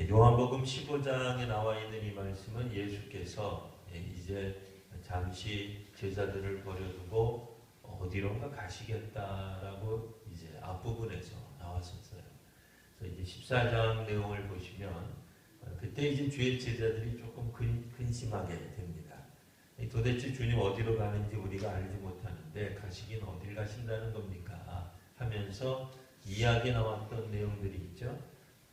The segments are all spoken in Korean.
요한복음 15장에 나와 있는 이 말씀은 예수께서 이제 잠시 제자들을 버려두고 어디론가 가시겠다라고 이제 앞부분에서 나왔었어요. 그래서 이제 14장 내용을 보시면 그때 이제 주의 제자들이 조금 근심하게 됩니다. 도대체 주님 어디로 가는지 우리가 알지 못하는데 가시긴 어딜 가신다는 겁니까? 하면서 이야기 나왔던 내용들이 있죠.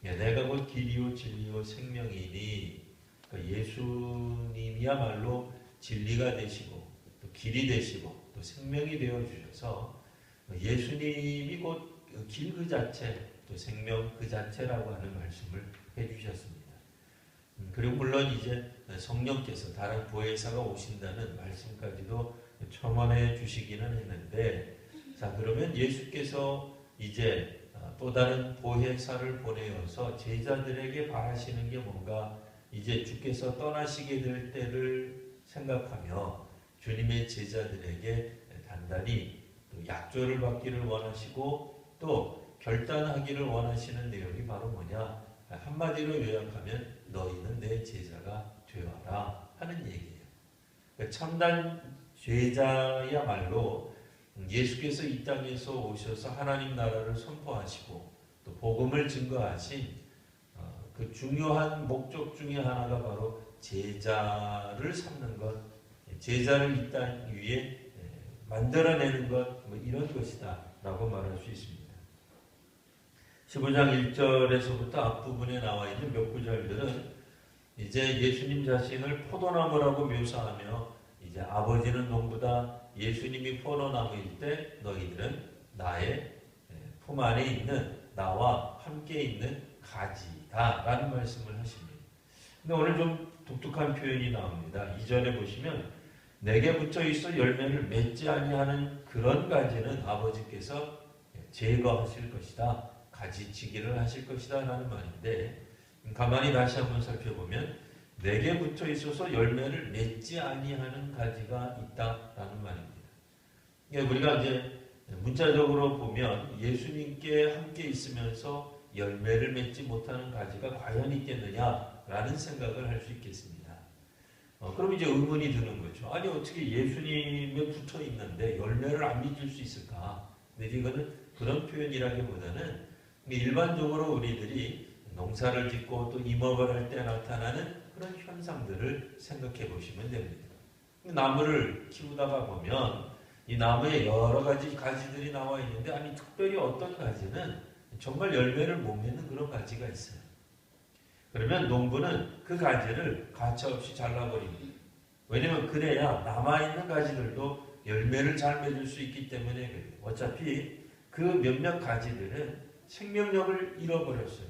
내가 곧 길이요 진리요 생명이니, 그러니까 예수님이야말로 진리가 되시고 또 길이 되시고 또 생명이 되어 주셔서 예수님이 곧 길 그 자체 또 생명 그 자체라고 하는 말씀을 해주셨습니다. 그리고 물론 이제 성령께서 다른 보혜사가 오신다는 말씀까지도 첨언해 주시기는 했는데, 자 그러면 예수께서 이제 또 다른 보혜사를 보내어서 제자들에게 바라시는 게 뭔가, 이제 주께서 떠나시게 될 때를 생각하며 주님의 제자들에게 단단히 또 약조를 받기를 원하시고 또 결단하기를 원하시는 내용이 바로 뭐냐, 한마디로 요약하면 너희는 내 제자가 되어라 하는 얘기예요. 그러니까 참단 제자야말로 예수께서 이 땅에서 오셔서 하나님 나라를 선포하시고 또 복음을 증거하신 그 중요한 목적 중에 하나가 바로 제자를 삼는 것, 제자를 이 땅 위에 만들어내는 것, 뭐 이런 것이다 라고 말할 수 있습니다. 15장 1절에서부터 앞부분에 나와 있는 몇 구절들은 이제 예수님 자신을 포도나무라고 묘사하며, 이제 아버지는 농부다, 예수님이 포도나무일 때 너희들은 나의 품 안에 있는 나와 함께 있는 가지다 라는 말씀을 하십니다. 근데 오늘 좀 독특한 표현이 나옵니다. 2절에 보시면 내게 붙어 있어 열매를 맺지 아니하는 그런 가지는 아버지께서 제거하실 것이다, 가지치기를 하실 것이다 라는 말인데, 가만히 다시 한번 살펴보면 내게 붙어 있어서 열매를 맺지 아니하는 가지가 있다라는 말입니다. 우리가 이제 문자적으로 보면 예수님께 함께 있으면서 열매를 맺지 못하는 가지가 과연 있겠느냐라는 생각을 할 수 있겠습니다. 그럼 이제 의문이 드는 거죠. 아니 어떻게 예수님에 붙어 있는데 열매를 안 맺을 수 있을까? 근데 이거는 그런 표현이라기보다는 일반적으로 우리들이 농사를 짓고 또 임업을 할 때 나타나는 그런 현상들을 생각해 보시면 됩니다. 나무를 키우다가 보면 이 나무에 여러 가지 가지들이 나와 있는데, 아니 특별히 어떤 가지는 정말 열매를 못 맺는 그런 가지가 있어요. 그러면 농부는 그 가지를 가차없이 잘라버립니다. 왜냐하면 그래야 남아있는 가지들도 열매를 잘 맺을 수 있기 때문에 그래요. 어차피 그 몇몇 가지들은 생명력을 잃어버렸어요.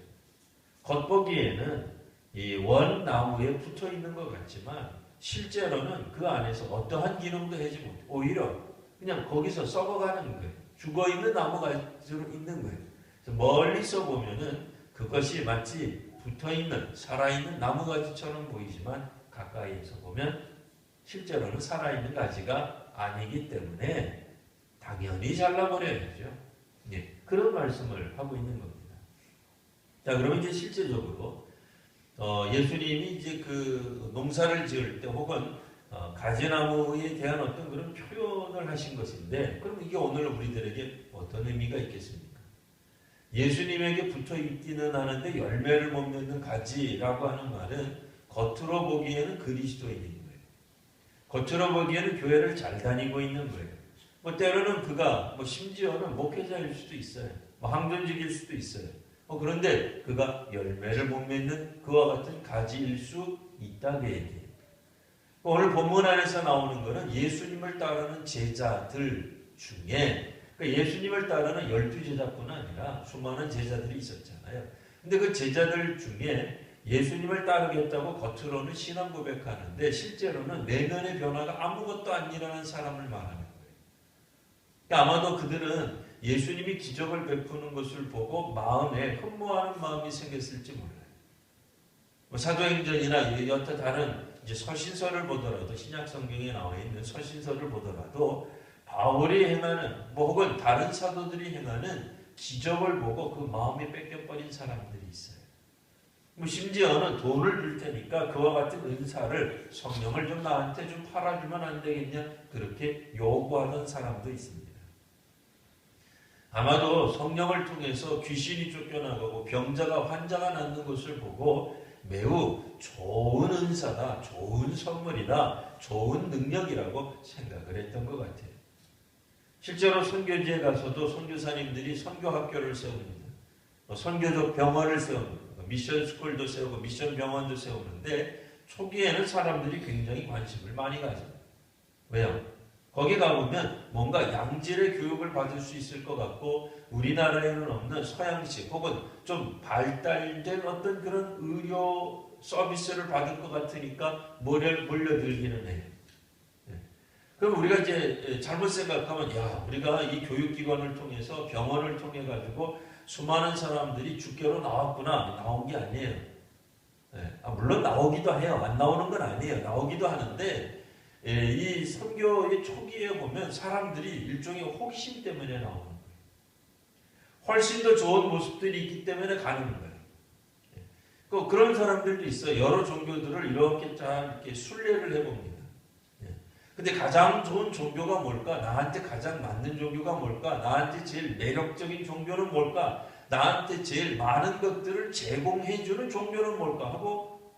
겉보기에는 이 원나무에 붙어 있는 것 같지만 실제로는 그 안에서 어떠한 기능도 하지 못해. 오히려 그냥 거기서 썩어가는 거예요. 죽어있는 나무가 있는 거예요. 그래서 멀리서 보면은 그것이 마치 붙어있는 살아있는 나무가지처럼 보이지만 가까이에서 보면 실제로는 살아있는 가지가 아니기 때문에 당연히 잘라버려야죠. 그런 말씀을 하고 있는 겁니다. 자, 그러면 이제 실제적으로 예수님이 이제 그 농사를 지을 때 혹은 가지나무에 대한 어떤 그런 표현을 하신 것인데, 그럼 이게 오늘 우리들에게 어떤 의미가 있겠습니까? 예수님에게 붙어 있기는 하는데 열매를 못 맺는 가지라고 하는 말은 겉으로 보기에는 그리스도인인 거예요. 겉으로 보기에는 교회를 잘 다니고 있는 거예요. 뭐 때로는 그가 심지어는 목회자일 수도 있어요. 항존직일 수도 있어요. 그런데 그가 열매를 못 맺는 그와 같은 가지일 수 있다고 얘기해요. 오늘 본문 안에서 나오는 것은 예수님을 따르는 제자들 중에, 그러니까 예수님을 따르는 12제자뿐 아니라 수많은 제자들이 있었잖아요. 근데 그 제자들 중에 예수님을 따르겠다고 겉으로는 신앙 고백하는데 실제로는 내면의 변화가 아무것도 안 일어난 사람을 말하는 거예요. 그러니까 아마도 그들은 예수님이 기적을 베푸는 것을 보고 마음에 흠모하는 마음이 생겼을지 몰라요. 사도행전이나 여타 다른 이제 서신서를 보더라도, 신약 성경에 나와 있는 서신서를 보더라도 바울이 행하는 혹은 다른 사도들이 행하는 기적을 보고 그 마음이 뺏겨버린 사람들이 있어요. 뭐 심지어는 돈을 줄 테니까 그와 같은 은사를 성령을 좀 나한테 좀 팔아주면 안 되겠냐 그렇게 요구하는 사람도 있습니다. 아마도 성령을 통해서 귀신이 쫓겨나가고 병자가 환자가 낫는 것을 보고 매우 좋은 은사다, 좋은 선물이다, 좋은 능력이라고 생각을 했던 것 같아요. 실제로 선교지에 가서도 선교사님들이 선교학교를 세웁니다. 선교적 병원을 세웁니다. 미션 스쿨도 세우고 미션 병원도 세우는데 초기에는 사람들이 굉장히 관심을 많이 가져요. 왜요? 거기 가보면 뭔가 양질의 교육을 받을 수 있을 것 같고 우리나라에는 없는 서양식 혹은 좀 발달된 어떤 그런 의료 서비스를 받을 것 같으니까 몰려들기는 해요. 그럼 우리가 이제 잘못 생각하면 야 우리가 이 교육기관을 통해서 병원을 통해 가지고 수많은 사람들이 주께로 나왔구나. 나온 게 아니에요. 물론 나오기도 해요. 안 나오는 건 아니에요. 나오기도 하는데 이 선교의 초기에 보면 사람들이 일종의 호기심 때문에 나오는 거예요. 훨씬 더 좋은 모습들이 있기 때문에 가는 거예요. 그런 사람들도 있어요. 여러 종교들을 이렇게 잘 이렇게 순례를 해봅니다. 근데 가장 좋은 종교가 뭘까? 나한테 가장 맞는 종교가 뭘까? 나한테 제일 매력적인 종교는 뭘까? 나한테 제일 많은 것들을 제공해주는 종교는 뭘까? 하고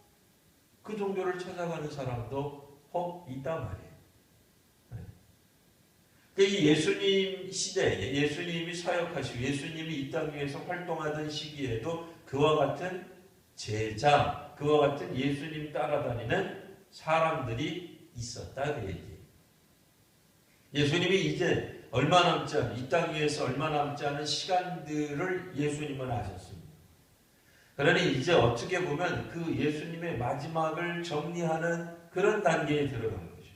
그 종교를 찾아가는 사람도 있단 말이에요. 이 예수님 시대에 예수님이 사역하시고 예수님이 이 땅 위에서 활동하던 시기에도 그와 같은 제자, 그와 같은 예수님 따라다니는 사람들이 있었다 그 얘기예요. 예수님이 이제 얼마 남지 않은 이 땅 위에서 얼마 남지 않은 시간들을 예수님은 아셨습니다. 그러니 이제 어떻게 보면 그 예수님의 마지막을 정리하는 그런 단계에 들어간 거죠.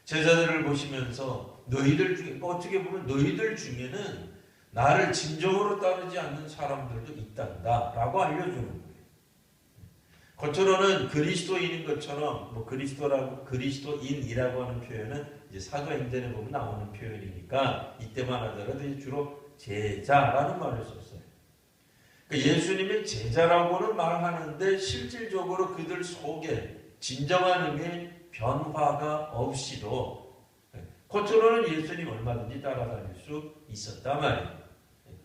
제자들을 보시면서 너희들 중에 어떻게 보면 너희들 중에는 나를 진정으로 따르지 않는 사람들도 있단다 라고 알려주는 거예요. 겉으로는 그리스도인인 것처럼 그리스도인이라고 하는 표현은 이제 사도행전에 보면 나오는 표현이니까 이때만 하더라도 주로 제자라는 말을 썼어요. 예수님의 제자라고는 말하는데 실질적으로 그들 속에 진정한 의미의 변화가 없이도 겉으로는 예수님 얼마든지 따라다닐 수 있었단 말이에요.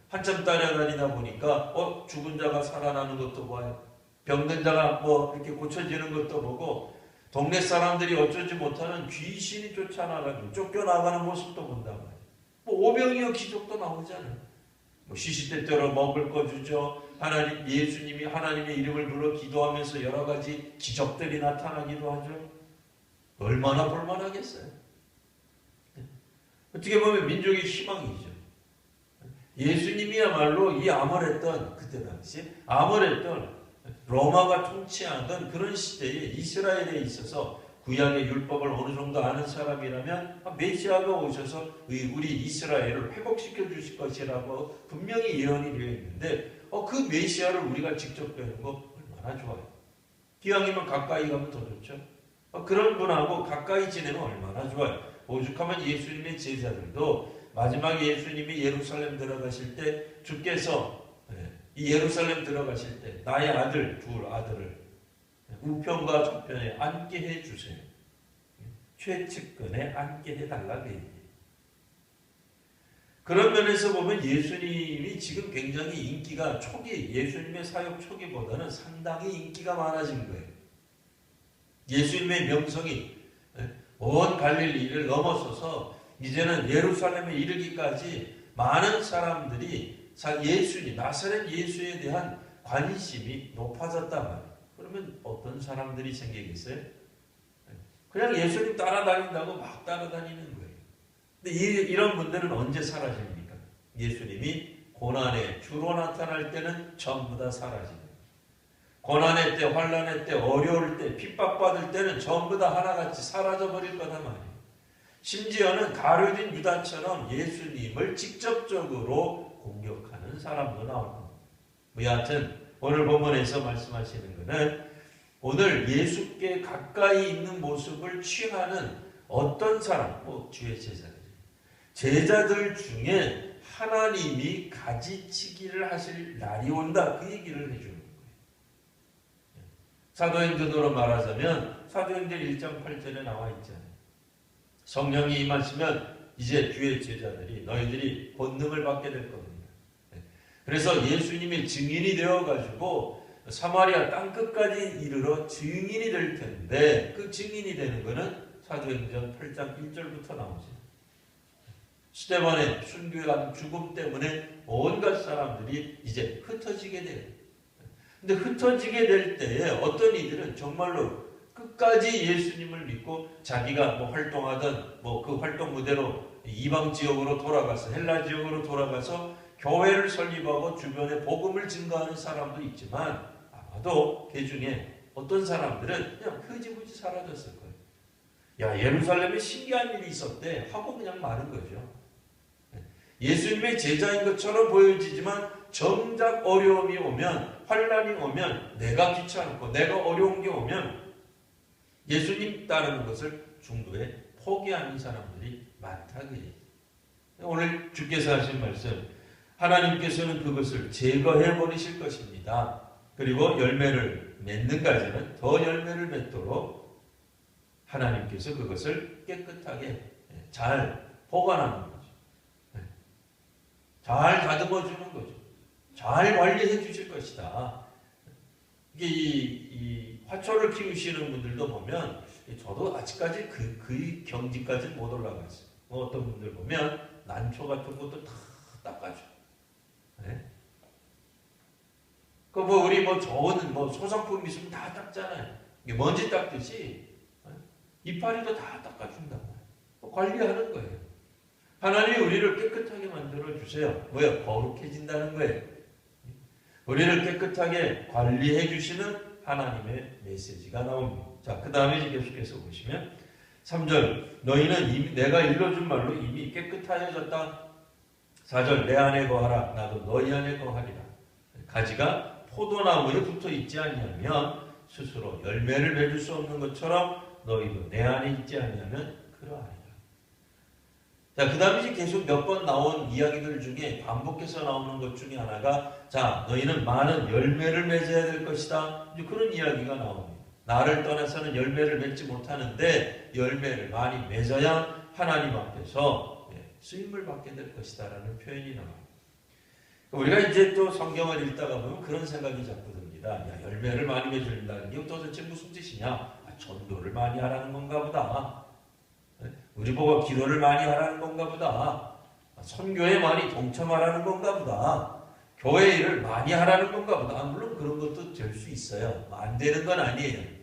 한참 따라다니다 보니까 죽은 자가 살아나는 것도 봐요. 병든 자가 이렇게 고쳐지는 것도 보고 동네 사람들이 어쩌지 못하는 귀신이 쫓아나가고 쫓겨나가는 모습도 본단 말이에요. 오병이어 기적도 나오잖아요. 시시때때로 먹을 거 주죠. 예수님이 하나님의 이름을 불러 기도하면서 여러 가지 기적들이 나타나기도 하죠. 얼마나 볼만하겠어요. 어떻게 보면 민족의 희망이죠. 예수님이야말로 이 암울했던 그때 당시 암울했던 로마가 통치하던 그런 시대에 이스라엘에 있어서 구약의 율법을 어느 정도 아는 사람이라면 메시아가 오셔서 우리 이스라엘을 회복시켜 주실 것이라고 분명히 예언이 되어 있는데 그 메시아를 우리가 직접 뵈는 거 얼마나 좋아요. 기왕이면 가까이 가면 더 좋죠. 그런 분하고 가까이 지내면 얼마나 좋아요. 오죽하면 예수님의 제자들도 마지막에 예수님이 예루살렘 들어가실 때 주께서 이 예루살렘 들어가실 때 나의 둘 아들을 우편과 좌편에 앉게 해주세요. 최측근에 앉게 해달라고 얘기해요. 그런 면에서 보면 예수님이 지금 굉장히 인기가 예수님의 사역 초기보다는 상당히 인기가 많아진 거예요. 예수님의 명성이 온 갈릴리를 넘어서서 이제는 예루살렘에 이르기까지 많은 사람들이 나사렛 예수에 대한 관심이 높아졌단 말이에요. 그러면 어떤 사람들이 생기겠어요? 그냥 예수님 따라다닌다고 막 따라다니는 거예요. 근데 이런 분들은 언제 사라집니까? 예수님이 고난에 주로 나타날 때는 전부 다 사라집니다. 고난의 때, 환난의 때, 어려울 때, 핍박받을 때는 전부 다 하나같이 사라져버릴 거단 말이에요. 심지어는 가룟 유다처럼 예수님을 직접적으로 공격하는 사람도 나올 겁니다. 여하튼 오늘 본문에서 말씀하시는 것은 오늘 예수께 가까이 있는 모습을 취하는 어떤 사람, 주의 제자들 중에 하나님이 가지치기를 하실 날이 온다. 그 얘기를 해주는 거예요. 사도행전으로 말하자면 사도행전 1장 8절에 나와 있잖아요. 성령이 임하시면 이제 주의 제자들이 너희들이 권능을 받게 될 겁니다. 그래서 예수님이 증인이 되어가지고 사마리아 땅끝까지 이르러 증인이 될 텐데 그 증인이 되는 것은 사도행전 8장 1절부터 나오죠. 스데반의 순교한 죽음 때문에 온갖 사람들이 이제 흩어지게 돼요. 근데 흩어지게 될 때에 어떤 이들은 정말로 끝까지 예수님을 믿고 자기가 뭐 활동하던 뭐 그 활동 무대로 이방 지역으로 돌아가서 헬라 지역으로 돌아가서 교회를 설립하고 주변에 복음을 증거하는 사람도 있지만 아마도 그 중에 어떤 사람들은 그냥 흐지부지 사라졌을 거예요. 야, 예루살렘에 신기한 일이 있었대 하고 그냥 마는 거죠. 예수님의 제자인 것처럼 보여지지만 정작 어려움이 오면 환난이 오면 내가 귀찮고 내가 어려운 게 오면 예수님 따르는 것을 중도에 포기하는 사람들이 많다 그래요. 오늘 주께서 하신 말씀 하나님께서는 그것을 제거해 버리실 것입니다. 그리고 열매를 맺는까지는 더 열매를 맺도록 하나님께서 그것을 깨끗하게 잘 보관하는 거죠. 잘 다듬어 주는 거죠. 잘 관리해 주실 것이다. 이게 이 화초를 키우시는 분들도 보면 저도 아직까지 그 경지까지는 못 올라갔어요. 어떤 분들 보면 난초 같은 것도 다 닦아줘. 네? 그 뭐 우리 뭐 좋은 뭐 소상품 있으면 다 닦잖아요. 이게 먼지 닦듯이 이파리도 다 닦아준단 말이에요. 관리하는 거예요. 하나님이 우리를 깨끗하게 만들어 주세요. 뭐야? 거룩해진다는 거예요. 우리를 깨끗하게 관리해 주시는 하나님의 메시지가 나옵니다. 자, 그 다음에 계속해서 보시면 3절 너희는 이미 내가 일러준 말로 이미 깨끗하여졌다. 4절 내 안에 거하라 나도 너희 안에 거하리라. 가지가 포도나무에 붙어 있지 아니하면 스스로 열매를 맺을 수 없는 것처럼 너희도 내 안에 있지 아니하면 그러하리라. 자, 그 다음에 계속 몇 번 나온 이야기들 중에 반복해서 나오는 것 중에 하나가 자, 너희는 많은 열매를 맺어야 될 것이다. 이제 그런 이야기가 나옵니다. 나를 떠나서는 열매를 맺지 못하는데 열매를 많이 맺어야 하나님 앞에서 쓰임을 받게 될 것이다 라는 표현이 나와요. 우리가 이제 또 성경을 읽다가 보면 그런 생각이 자꾸 듭니다. 야, 열매를 많이 맺는다는 게 도대체 무슨 뜻이냐? 전도를 많이 하라는 건가 보다. 우리 보고 기도를 많이 하라는 건가 보다. 선교에 많이 동참하라는 건가 보다. 교회 일을 많이 하라는 건가 보다. 물론 그런 것도 될 수 있어요. 안 되는 건 아니에요.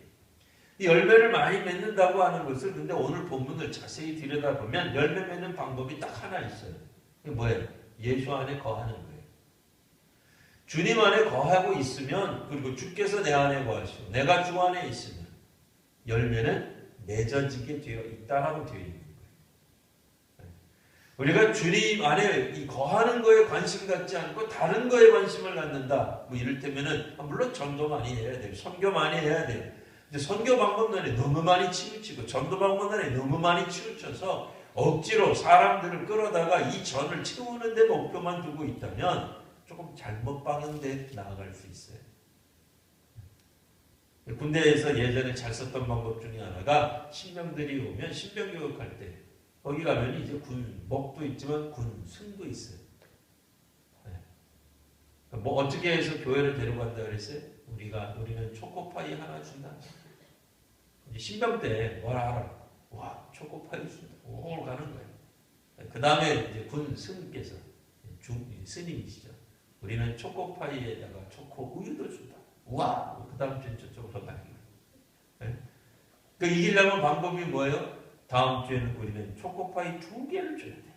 이 열매를 많이 맺는다고 하는 것을 근데 오늘 본문을 자세히 들여다보면 열매 맺는 방법이 딱 하나 있어요. 그게 뭐예요? 예수 안에 거하는 거예요. 주님 안에 거하고 있으면 그리고 주께서 내 안에 거하시고 내가 주 안에 있으면 열매는 맺어지게 되어 있다라고 되어 있는 거예요. 우리가 주님 안에 거하는 거에 관심 갖지 않고 다른 거에 관심을 갖는다. 뭐 이를테면은 물론 전도 많이 해야 돼요. 선교 많이 해야 돼요. 근데 선교 방법론에 너무 많이 치우치고 전도 방법론에 너무 많이 치우쳐서 억지로 사람들을 끌어다가 이 전을 채우는 데 목표만 두고 있다면 조금 잘못 방향돼 나아갈 수 있어요. 군대에서 예전에 잘 썼던 방법 중에 하나가 신병들이 오면 신병교육할 때 거기 가면 이제 군 목도 있지만 군 승도 있어요. 뭐 어떻게 해서 교회를 데려간다 그랬어요? 우리는 초코파이 하나 준다. 이제 신병 때 뭐라 하라. 와, 초코파이 준다. 오 가는 거예요. 그 다음에 이제 군 승께서 스님이시죠. 우리는 초코파이에다가 초코 우유도 준다. 우와! 그 다음 주에 저쪽으로 가는 거예요. 그 이기려면 방법이 뭐예요? 다음 주에는 우리는 초코파이 2개를 줘야 돼요.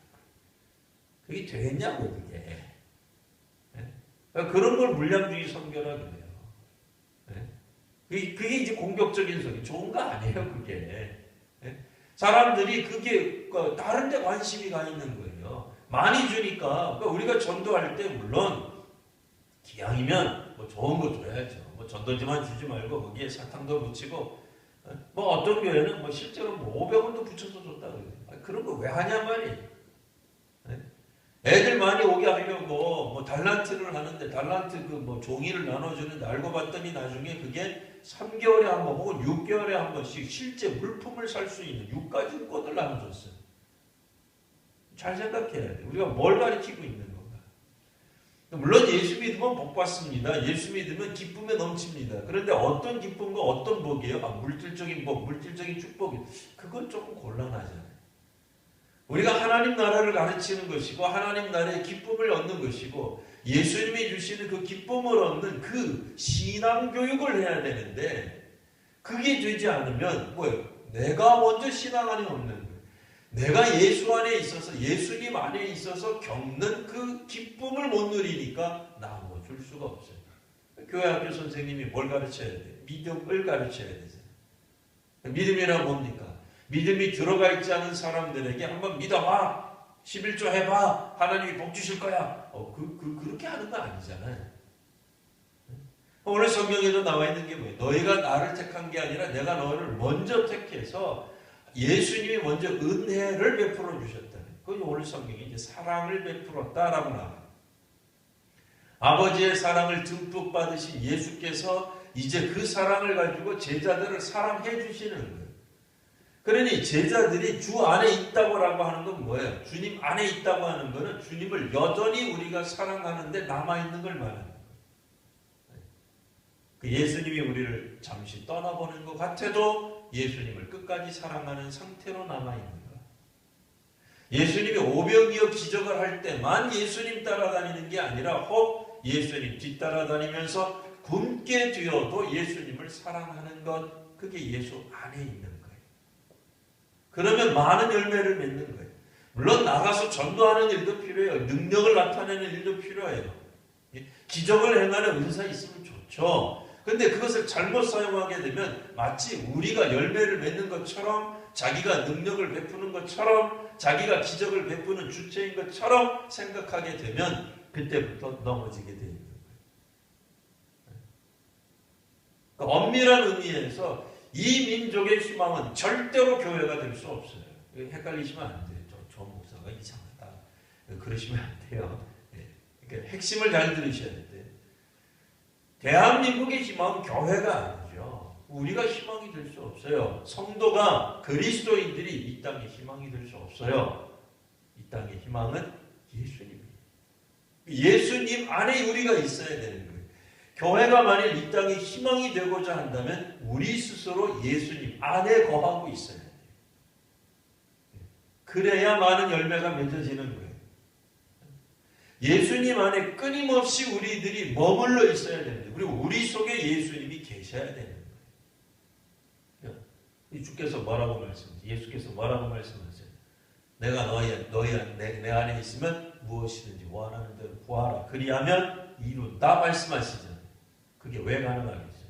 그게 되겠냐고, 그게. 그런 걸 물량주의 선교라 그래요. 그게 이제 공격적인 소리. 좋은 거 아니에요, 그게. 사람들이 그게 다른 데 관심이 가 있는 거예요. 많이 주니까 우리가 전도할 때 물론 기왕이면 뭐 좋은 거 줘야죠. 뭐 전도지만 주지 말고 거기에 사탕도 묻히고 뭐 어떤 교회는 뭐 실제로 뭐 500원도 붙여서 줬다 그래요. 그런 거 왜 하냐 말이에요. 애들 많이 오게 하려고 뭐 달란트를 하는데 달란트 그 뭐 종이를 나눠주는데 알고 봤더니 나중에 그게 3개월에 한 번 혹은 6개월에 한 번씩 실제 물품을 살 수 있는 유가증권을 나눠줬어요. 잘 생각해야 돼. 우리가 뭘 가르치고 있는 건가? 물론 예수 믿으면 복 받습니다. 예수 믿으면 기쁨에 넘칩니다. 그런데 어떤 기쁨과 어떤 복이에요? 물질적인 복, 물질적인 축복이 그건 조금 곤란하잖아요. 우리가 하나님 나라를 가르치는 것이고 하나님 나라의 기쁨을 얻는 것이고 예수님이 주시는 그 기쁨을 얻는 그 신앙 교육을 해야 되는데 그게 되지 않으면 뭐예요? 내가 먼저 신앙 안에 없는 거예요. 내가 예수 안에 있어서 예수님 안에 있어서 겪는 그 기쁨을 못 누리니까 나눠줄 수가 없어요. 교회 학교 선생님이 뭘 가르쳐야 돼? 믿음을 가르쳐야 되잖아요. 믿음이란 뭡니까? 믿음이 들어가 있지 않은 사람들에게 한번 믿어봐. 11조 해봐. 하나님이 복 주실 거야. 그렇게 하는 거 아니잖아요. 오늘 성경에도 나와 있는 게 뭐예요? 너희가 나를 택한 게 아니라 내가 너를 먼저 택해서 예수님이 먼저 은혜를 베풀어 주셨다. 그건 오늘 성경에 이제 사랑을 베풀었다라고 나와요. 아버지의 사랑을 듬뿍 받으신 예수께서 이제 그 사랑을 가지고 제자들을 사랑해 주시는 거예요. 그러니 제자들이 주 안에 있다고 하는 건 뭐예요? 주님 안에 있다고 하는 것은 주님을 여전히 우리가 사랑하는데 남아있는 걸 말하는 거예요. 그 예수님이 우리를 잠시 떠나보는 것 같아도 예수님을 끝까지 사랑하는 상태로 남아있는 거예요. 예수님이 오병이어 기적을 할 때만 예수님 따라다니는 게 아니라 혹 예수님 뒤따라다니면서 굶게 되어도 예수님을 사랑하는 것, 그게 예수 안에 있는 거예요. 그러면 많은 열매를 맺는 거예요. 물론 나가서 전도하는 일도 필요해요. 능력을 나타내는 일도 필요해요. 기적을 행하는 은사 있으면 좋죠. 그런데 그것을 잘못 사용하게 되면 마치 우리가 열매를 맺는 것처럼 자기가 능력을 베푸는 것처럼 자기가 기적을 베푸는 주체인 것처럼 생각하게 되면 그때부터 넘어지게 되는 거예요. 그러니까 엄밀한 의미에서 이 민족의 희망은 절대로 교회가 될 수 없어요. 헷갈리시면 안 돼요. 저 목사가 이상하다. 그러시면 안 돼요. 그러니까 핵심을 잘 들으셔야 돼요. 대한민국의 희망은 교회가 아니죠. 우리가 희망이 될 수 없어요. 성도가 그리스도인들이 이 땅의 희망이 될 수 없어요. 이 땅의 희망은 예수님이에요. 예수님 안에 우리가 있어야 되는 거예요. 교회가 만일 이 땅에 희망이 되고자 한다면 우리 스스로 예수님 안에 거하고 있어야 돼요. 그래야 많은 열매가 맺어지는 거예요. 예수님 안에 끊임없이 우리들이 머물러 있어야 됩니다. 그리고 우리 속에 예수님이 계셔야 되는 거예요. 주께서 뭐라고 말씀하세요? 예수께서 뭐라고 말씀하세요? 내가 내 안에 있으면 무엇이든지 원하는 대로 구하라. 그리하면 이룬다 말씀하시잖아요. 그게 왜 가능하겠어요?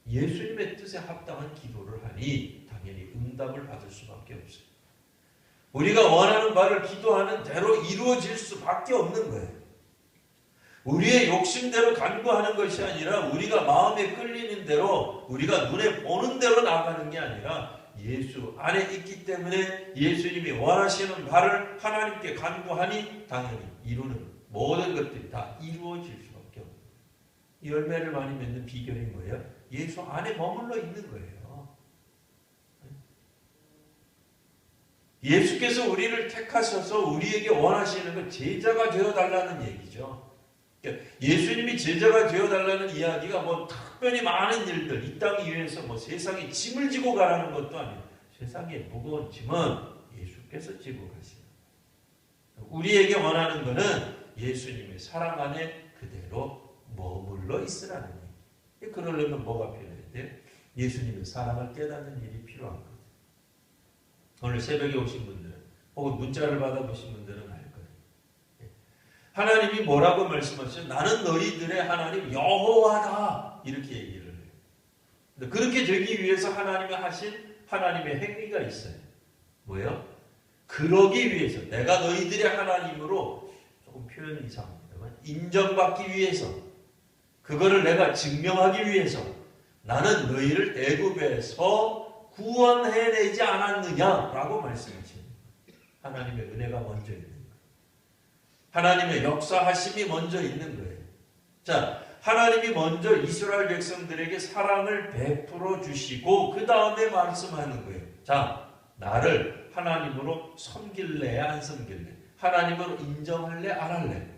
예수님의 뜻에 합당한 기도를 하니 당연히 응답을 받을 수밖에 없어요. 우리가 원하는 바를 기도하는 대로 이루어질 수밖에 없는 거예요. 우리의 욕심대로 간구하는 것이 아니라 우리가 마음에 끌리는 대로 우리가 눈에 보는 대로 나가는 게 아니라 예수 안에 있기 때문에 예수님이 원하시는 바를 하나님께 간구하니 당연히 이루는 모든 것들이 다 이루어질 수밖에 없는 거예요. 열매를 많이 맺는 비결이 뭐예요? 예수 안에 머물러 있는 거예요. 예수께서 우리를 택하셔서 우리에게 원하시는 건 제자가 되어달라는 얘기죠. 예수님이 제자가 되어달라는 이야기가 뭐 특별히 많은 일들, 이 땅 위에서 뭐 세상에 짐을 지고 가라는 것도 아니에요. 세상에 무거운 짐은 예수께서 지고 가시는 거예요. 우리에게 원하는 것은 예수님의 사랑 안에 그대로 머물러 있으라는 얘기예요. 그러려면 뭐가 필요해야 돼요? 예수님의 사랑을 깨닫는 일이 필요한 거예요. 오늘 새벽에 오신 분들은 혹은 문자를 받아보신 분들은 알 거예요. 하나님이 뭐라고 말씀하셨어요? 나는 너희들의 하나님 여호와다 이렇게 얘기를 해요. 근데 그렇게 되기 위해서 하나님이 하신 하나님의 행위가 있어요. 뭐예요? 그러기 위해서 내가 너희들의 하나님으로 조금 표현이 이상합니다만 인정받기 위해서 그거를 내가 증명하기 위해서 나는 너희를 애굽에서 구원해내지 않았느냐라고 말씀하시는 거예요. 하나님의 은혜가 먼저 있는 거예요. 하나님의 역사하심이 먼저 있는 거예요. 자, 하나님이 먼저 이스라엘 백성들에게 사랑을 베풀어 주시고 그 다음에 말씀하는 거예요. 자, 나를 하나님으로 섬길래 안 섬길래? 하나님으로 인정할래 안 할래?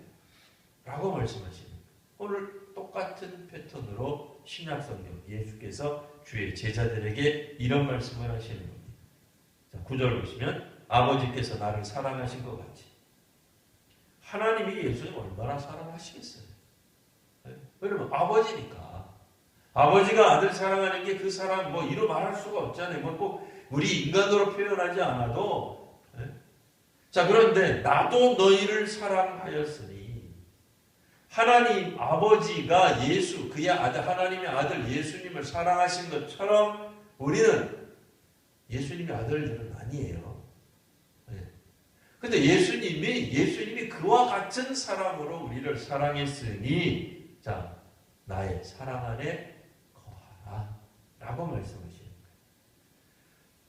라고 말씀하시는 거예요. 오늘 똑같은 패턴으로 신약성경 예수께서 주의 제자들에게 이런 말씀을 하시는 겁니다. 자, 9절 보시면 아버지께서 나를 사랑하신 것 같이 하나님이 예수님 얼마나 사랑하시겠어요? 왜냐면 아버지니까. 아버지가 아들 사랑하는 게 그 사랑 뭐 이루 말할 수가 없잖아요. 뭐 꼭 우리 인간으로 표현하지 않아도. 자, 그런데 나도 너희를 사랑하였으니 하나님 아버지가 예수 그의 아들 하나님의 아들 예수님을 사랑하신 것처럼 우리는 예수님의 아들들은 아니에요. 근데 예수님이 그와 같은 사랑으로 우리를 사랑했으니 자, 나의 사랑 안에 거하라 라고 말씀하시는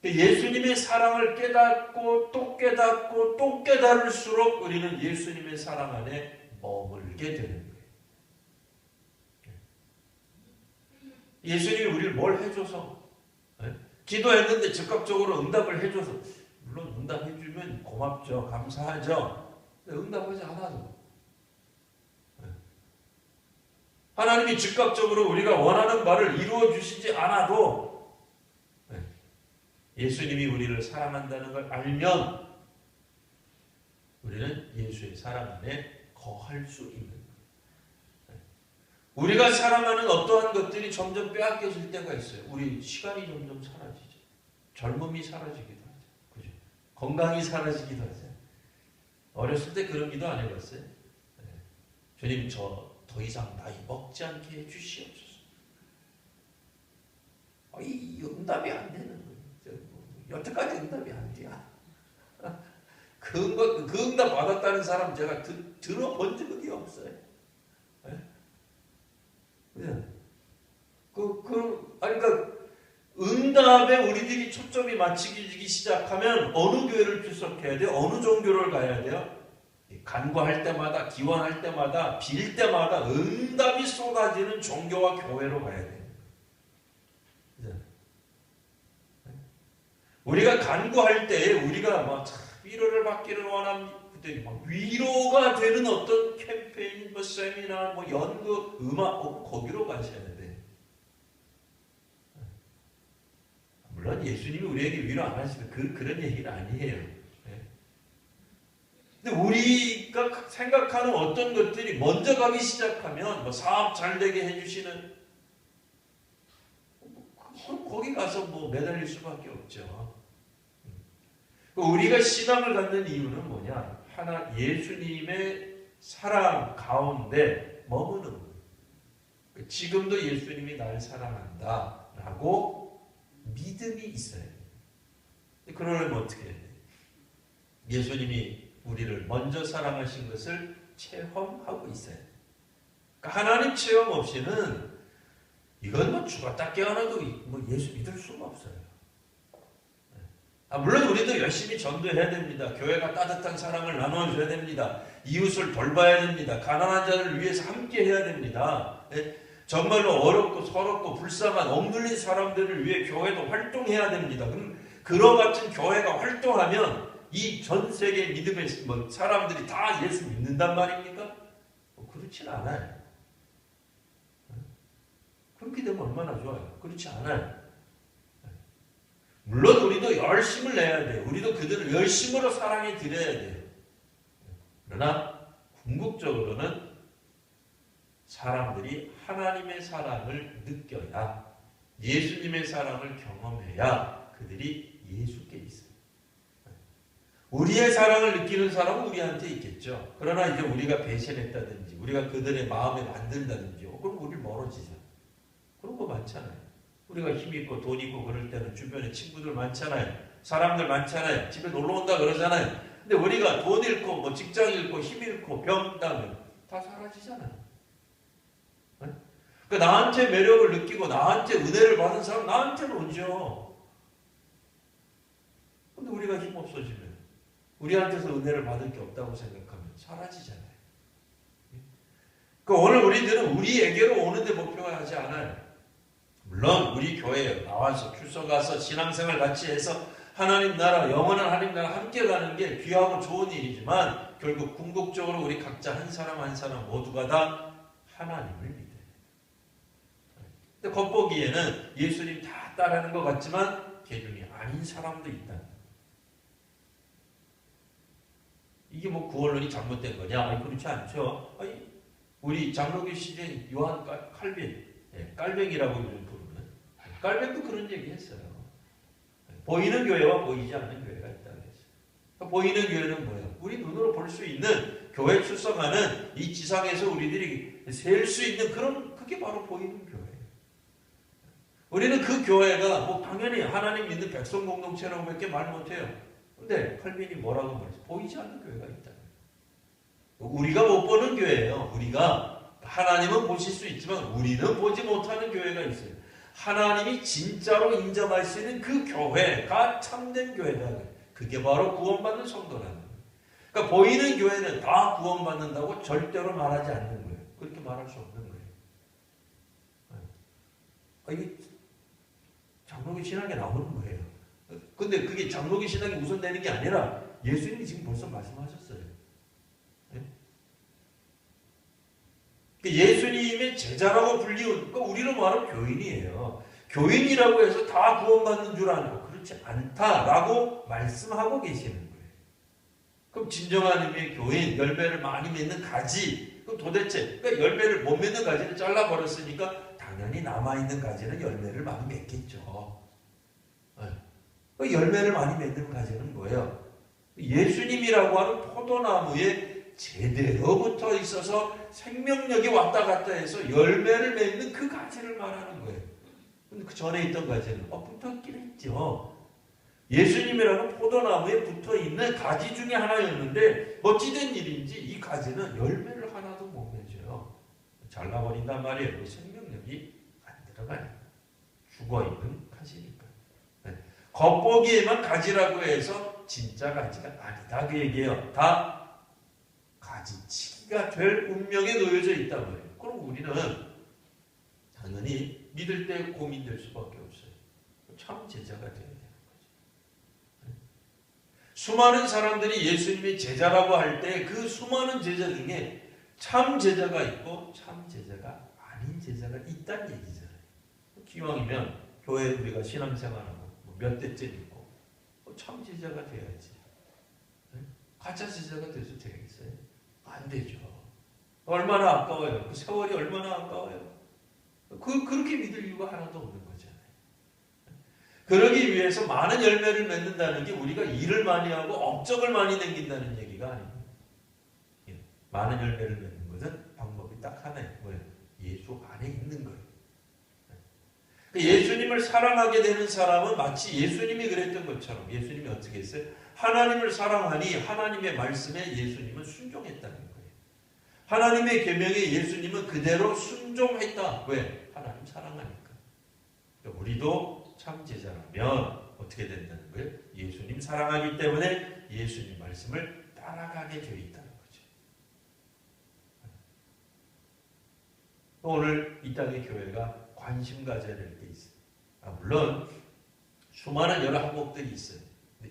거예요. 예수님의 사랑을 깨닫고 또 깨닫고 또 깨달을수록 우리는 예수님의 사랑 안에 머물게 되는 거예요. 예수님이 우리를 뭘 해줘서 기도했는데 즉각적으로 응답을 해줘서 물론 응답해주면 고맙죠. 감사하죠. 근데 응답하지 않아도 하나님이 즉각적으로 우리가 원하는 바를 이루어 주시지 않아도 예수님이 우리를 사랑한다는 걸 알면 우리는 예수의 사랑 안에 거할 수 있는 거예요. 우리가 사랑하는 어떠한 것들이 점점 빼앗겨질 때가 있어요. 우리 시간이 점점 사라지죠. 젊음이 사라지기도 하죠. 그죠? 건강이 사라지기도 하죠. 어렸을 때 그런 기도 안 해봤어요? 주님 저 더 이상 나이 먹지 않게 해주시옵소서. 이 응답이 안 되는 거예요. 여태까지 응답이 안 돼요. 그 응답 받았다는 사람 제가 들어본 적이 없어요. 그러니까 응답에 우리들이 초점이 맞추기 시작하면 어느 교회를 출석해야 돼요? 어느 종교를 가야 돼요? 간구할 때마다, 기원할 때마다, 빌 때마다 응답이 쏟아지는 종교와 교회로 가야 돼요. 우리가 간구할 때 우리가 막 위로를 받기를 원합니다. 그때 막 위로가 되는 어떤 캠페인, 뭐 세미나, 뭐 연구, 음악, 거기로 가셔야 돼. 물론 예수님이 우리에게 위로 안 하시면 그런 얘기는 아니에요. 근데 우리가 생각하는 어떤 것들이 먼저 가기 시작하면 뭐 사업 잘 되게 해주시는 거기 가서 뭐 매달릴 수밖에 없죠. 우리가 신앙을 갖는 이유는 뭐냐? 예수님의 사랑 가운데 머무는 거예요. 지금도 예수님이 나를 사랑한다라고 믿음이 있어야 돼요. 그러려면 어떻게 해야 돼요? 예수님이 우리를 먼저 사랑하신 것을 체험하고 있어요. 그러니까 하나님 체험 없이는 이건 뭐 죽었다 깨어나도 뭐 예수 믿을 수가 없어요. 물론 우리도 열심히 전도해야 됩니다. 교회가 따뜻한 사랑을 나눠줘야 됩니다. 이웃을 돌봐야 됩니다. 가난한 자를 위해서 함께 해야 됩니다. 정말로 어렵고 서럽고 불쌍한 억눌린 사람들을 위해 교회도 활동해야 됩니다. 그럼 그와 같은 교회가 활동하면 이 전 세계 믿음의 사람들이 다 예수 믿는단 말입니까? 그렇진 않아요. 그렇게 되면 얼마나 좋아요. 그렇지 않아요. 물론 우리도 열심을 내야 돼요. 우리도 그들을 열심으로 사랑해 드려야 돼요. 그러나 궁극적으로는 사람들이 하나님의 사랑을 느껴야, 예수님의 사랑을 경험해야 그들이 예수께 있어요. 우리의 사랑을 느끼는 사람은 우리한테 있겠죠. 그러나 이제 우리가 배신했다든지 우리가 그들의 마음에 만든다든지 그럼 우리 멀어지죠. 그런 거 많잖아요. 우리가 힘 있고 돈 있고 그럴 때는 주변에 친구들 많잖아요. 사람들 많잖아요. 집에 놀러 온다 그러잖아요. 근데 우리가 돈 잃고 뭐 직장 잃고 힘 잃고 병 따면 다 사라지잖아요. 그러니까 나한테 매력을 느끼고 나한테 은혜를 받은 사람 나한테는 오죠. 근데 우리가 힘 없어지면 우리한테서 은혜를 받을 게 없다고 생각하면 사라지잖아요. 그러니까 오늘 우리들은 우리에게로 오는데 목표하지 않아요. 물론 우리 교회에 나와서 출석가서 신앙생활 같이 해서 하나님 나라, 영원한 하나님 나라 함께 가는 게 귀하고 좋은 일이지만 결국 궁극적으로 우리 각자 한 사람 한 사람 모두가 다 하나님을 믿어요. 근데 겉보기에는 예수님 다 따르는 것 같지만 개중이 아닌 사람도 있다. 이게 뭐 구원론이 잘못된 거냐? 아니, 그렇지 않죠. 아니, 우리 장로교 시대 요한 칼빈, 깔뱅이라고 요즘 부르는 깔뱅도 그런 얘기 했어요. 보이는 교회와 보이지 않는 교회가 있다고 했어요. 그러니까 보이는 교회는 뭐예요? 우리 눈으로 볼 수 있는 교회 출석하는 이 지상에서 우리들이 셀 수 있는 그런 그게 바로 보이는 교회예요. 우리는 그 교회가 뭐 당연히 하나님 믿는 백성 공동체라고밖에 말 못해요. 근데 칼빈이 뭐라고 말했어? 보이지 않는 교회가 있다. 우리가 못 보는 교회예요. 우리가 하나님은 보실 수 있지만 우리는 보지 못하는 교회가 있어요. 하나님이 진짜로 인정할 수 있는 그 교회가 참된 교회다. 그게 바로 구원받는 성도라는 거예요. 그러니까 보이는 교회는 다 구원받는다고 절대로 말하지 않는 거예요. 그렇게 말할 수 없는 거예요. 이게 장로교 신학에 나오는 거예요. 근데 그게 장로교 신학이 우선되는 게 아니라 예수님이 지금 벌써 말씀하셨어요. 예수님의 제자라고 불리운, 그러니까 우리로 말하면 교인이에요. 교인이라고 해서 다 구원받는 줄 아는, 그렇지 않다라고 말씀하고 계시는 거예요. 그럼 진정한 의미의 교인, 열매를 많이 맺는 가지, 그럼 도대체 그러니까 열매를 못 맺는 가지를 잘라버렸으니까 당연히 남아있는 가지는 열매를 많이 맺겠죠. 열매를 많이 맺는 가지는 뭐예요? 예수님이라고 하는 포도나무에 제대로 붙어 있어서 생명력이 왔다 갔다 해서 열매를 맺는 그 가지를 말하는 거예요. 근데 그 전에 있던 가지는 붙었긴 했죠. 예수님이라는 포도나무에 붙어 있는 가지 중에 하나였는데 어찌된 일인지 이 가지는 열매를 하나도 못 맺어요. 잘라버린단 말이에요. 그 생명력이 안 들어가요. 죽어있는 가지니까. 겉보기에만 가지라고 해서 진짜 가지가 아니다 그 얘기예요. 다 가지치기가 될 운명에 놓여져 있단 말이에요. 그럼 우리는 당연히 믿을 때 고민될 수밖에 없어요. 참 제자가 되어야 되는 거죠. 수많은 사람들이 예수님의 제자라고 할 때 그 수많은 제자 중에 참 제자가 있고 참 제자가 아닌 제자가 있다는 얘기잖아요. 기왕이면 교회에 우리가 신앙생활하고 몇 대째 있고 참 제자가 돼야지. 가짜 제자가 돼서 되겠어요? 안 되죠. 얼마나 아까워요. 그 세월이 얼마나 아까워요. 그렇게 믿을 이유가 하나도 없는 거잖아요. 그러기 위해서 많은 열매를 맺는다는 게 우리가 일을 많이 하고 업적을 많이 남긴다는 얘기가 아닙니다. 많은 열매를 맺는 것은 방법이 딱 하나예요. 뭐예요? 예수 안에 있는 거예요. 예수님을 사랑하게 되는 사람은 마치 예수님이 그랬던 것처럼 예수님이 어떻게 했어요? 하나님을 사랑하니 하나님의 말씀에 예수님은 순종했다는 거예요. 하나님의 계명에 예수님은 그대로 순종했다. 왜? 하나님 사랑하니까. 그러니까 우리도 참 제자라면 어떻게 된다는 거예요? 예수님 사랑하기 때문에 예수님 말씀을 따라가게 되어 있다는 거죠. 오늘 이 땅의 교회가 관심 가져야 될 게 있어요. 물론 수많은 여러 항목들이 있어요.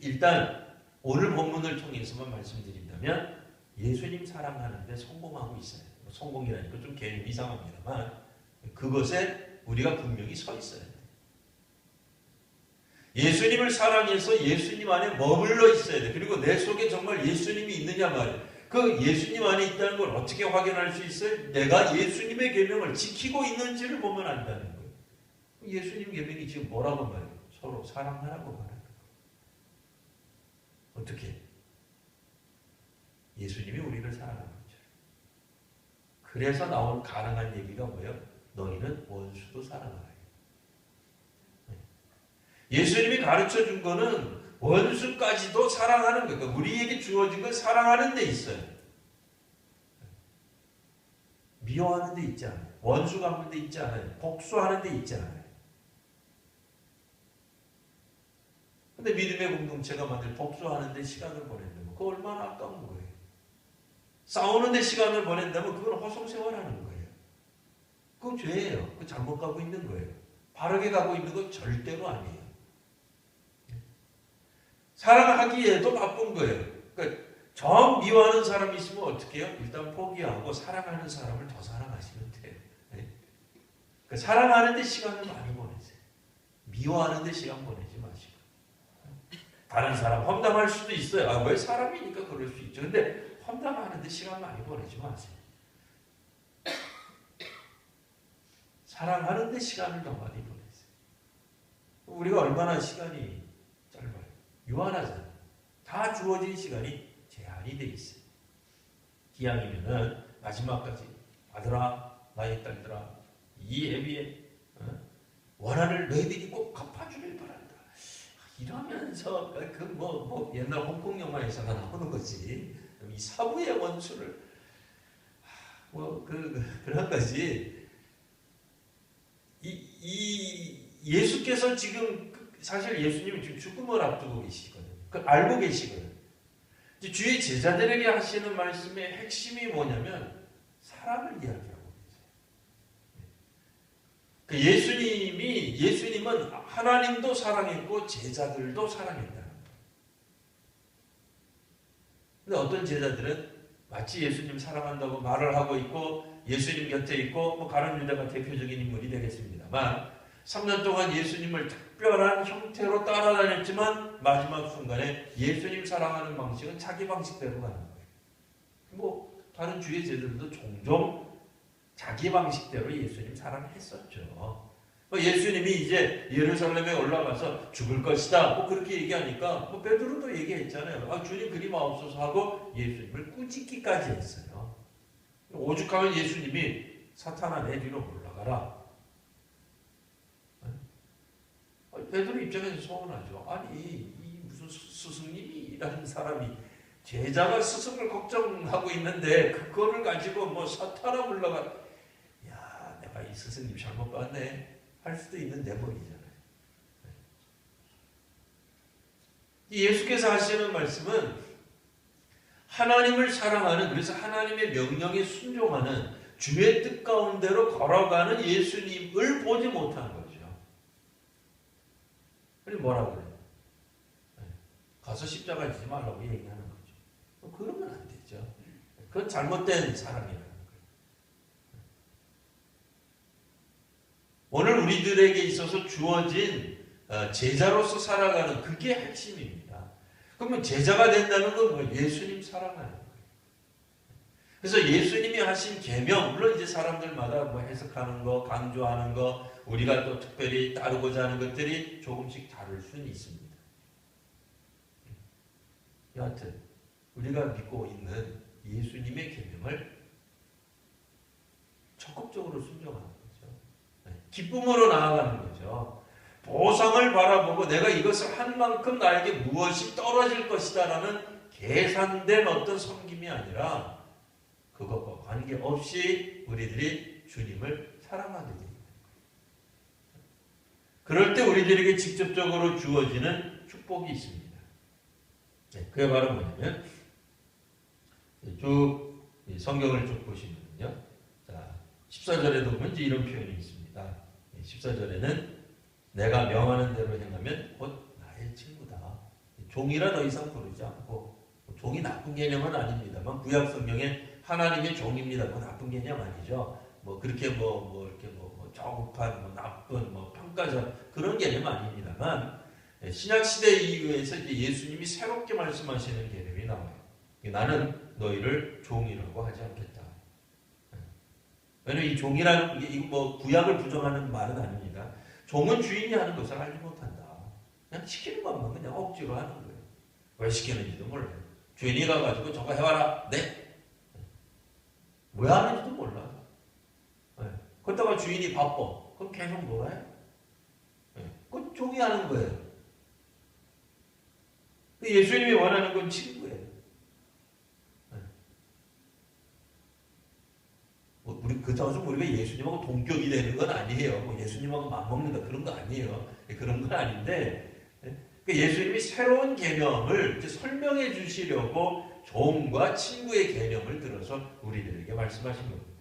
일단 오늘 본문을 통해서만 말씀드린다면 예수님 사랑하는데 성공하고 있어요. 성공이라니까 좀 개념이 이상합니다만 그것에 우리가 분명히 서 있어야 돼요. 예수님을 사랑해서 예수님 안에 머물러 있어야 돼요. 그리고 내 속에 정말 예수님이 있느냐 말이에요. 그 예수님 안에 있다는 걸 어떻게 확인할 수 있어요? 내가 예수님의 계명을 지키고 있는지를 보면 안다는 거예요. 예수님 계명이 지금 뭐라고 말해요? 서로 사랑하라고 말하는 거예요. 어떻게? 예수님이 우리를 사랑하는 거죠. 그래서 나온 가능한 얘기가 뭐예요? 너희는 원수도 사랑하라. 예수님이 가르쳐 준 거는 원수까지도 사랑하는 거예요. 그러니까 우리에게 주어진 건 사랑하는 데 있어요. 미워하는 데 있지 않아요. 원수 갚는 데 있지 않아요. 복수하는 데 있지 않아요. 근데 믿음의 공동체가 만들 복수하는 데 시간을 보낸다면 그거 얼마나 아까운 거예요. 싸우는데 시간을 보낸다면 그건 허송세월하는 거예요. 그건 죄예요. 그건 잘못 가고 있는 거예요. 바르게 가고 있는 건 절대로 아니에요. 사랑하기에도 바쁜 거예요. 그러니까 정 미워하는 사람이 있으면 어떻게 해요? 일단 포기하고 사랑하는 사람을 더 사랑하시면 돼요. 그러니까 사랑하는데 시간을 많이 보내세요. 미워하는데 시간 보내지 마시고. 다른 사람 험담할 수도 있어요. 아, 왜 사람이니까 그럴 수 있죠. 근데 험담하는데 시간 많이 보내지 마세요. 사랑하는데 시간을 더 많이 보내세요. 우리가 얼마나 시간이 짧아요. 유한하잖아요. 다 주어진 시간이 제한이 돼 있어요. 기왕이면은 마지막까지 아들아, 나의 딸들아, 이 애비의 원한을 너희들이 꼭 갚아주길 바란다. 이러면서 그 옛날 홍콩 영화에서나 나오는 거지. 이 사부의 원수를 그런 거지. 이 예수께서 지금 사실 예수님이 지금 죽음을 앞두고 계시거든요. 알고 계시거든요. 주의 제자들에게 하시는 말씀의 핵심이 뭐냐면 사랑을 이야기하고 계세요. 예수님은 하나님도 사랑했고 제자들도 사랑했다는 거예요. 근데 어떤 제자들은 마치 예수님 사랑한다고 말을 하고 있고 예수님 곁에 있고 가룟 유다가 대표적인 인물이 되겠습니다만 3년 동안 예수님을 특별한 형태로 따라다녔지만 마지막 순간에 예수님 사랑하는 방식은 자기 방식대로 가는 거예요. 다른 주의 제자들도 종종 자기 방식대로 예수님 사랑했었죠. 예수님이 이제 예루살렘에 올라가서 죽을 것이다 그렇게 얘기하니까 베드로도 얘기했잖아요. 주님 그리 마옵소서 하고 예수님을 꾸짖기까지 했어요. 오죽하면 예수님이 사탄아 내 뒤로 물러가라. 베드로 입장에서 서운하죠. 아니 이 무슨 스승님이라는 사람이 제자가 스승을 걱정하고 있는데 그거를 가지고 사탄아 물러가. 야, 내가 이 스승님 잘못 봤네 할 수도 있는 대목이잖아요. 예수께서 하시는 말씀은 하나님을 사랑하는, 그래서 하나님의 명령에 순종하는 주의 뜻 가운데로 걸어가는 예수님을 보지 못한 거죠. 그럼 뭐라고 그래요? 가서 십자가 지지 말라고 얘기하는 거죠. 그러면 안 되죠. 그건 잘못된 사람이라는 거예요. 오늘 우리들에게 있어서 주어진 제자로서 살아가는 그게 핵심입니다. 그러면 제자가 된다는 건 예수님 사랑하는 거예요. 그래서 예수님이 하신 계명, 물론 이제 사람들마다 해석하는 거, 강조하는 거, 우리가 또 특별히 따르고자 하는 것들이 조금씩 다를 수는 있습니다. 여하튼 우리가 믿고 있는 예수님의 계명을 적극적으로 순종하는 거죠. 기쁨으로 나아가는 거죠. 보상을 바라보고 내가 이것을 한 만큼 나에게 무엇이 떨어질 것이다 라는 계산된 어떤 섬김이 아니라 그것과 관계없이 우리들이 주님을 사랑하게 됩니다. 그럴 때 우리들에게 직접적으로 주어지는 축복이 있습니다. 그게 바로 뭐냐면 쭉 성경을 쭉 보시면요. 자, 14절에도 보면 이제 이런 표현이 있습니다. 14절에는 내가 명하는 대로 행하면 곧 나의 친구다. 종이라 더 이상 부르지 않고, 종이 나쁜 개념은 아닙니다만 구약 성경에 하나님의 종입니다. 나쁜 개념 아니죠. 그렇게 이렇게 저급한 나쁜 평가적 그런 개념 아닙니다만 신약 시대 이후에서 이제 예수님이 새롭게 말씀하시는 개념이 나와요. 나는 너희를 종이라고 하지 않겠다. 왜냐면 이 종이라는 게 구약을 부정하는 말은 아닙니다. 종은 주인이 하는 것을 알지 못한다. 그냥 시키는 것만 그냥 억지로 하는 거예요. 왜 시키는지도 몰라요. 주인이 가가지고 저거 해와라. 네. 왜 하는지도 몰라. 그러다가 주인이 바빠. 그럼 계속 놀아요. 그건 종이 하는 거예요. 예수님이 원하는 건 친구예요. 그렇다고 해서 우리가 예수님하고 동격이 되는 건 아니에요. 예수님하고 맞먹는다 그런 거 아니에요. 그런 건 아닌데 예수님이 새로운 개념을 설명해 주시려고 종과 친구의 개념을 들어서 우리들에게 말씀하신 겁니다.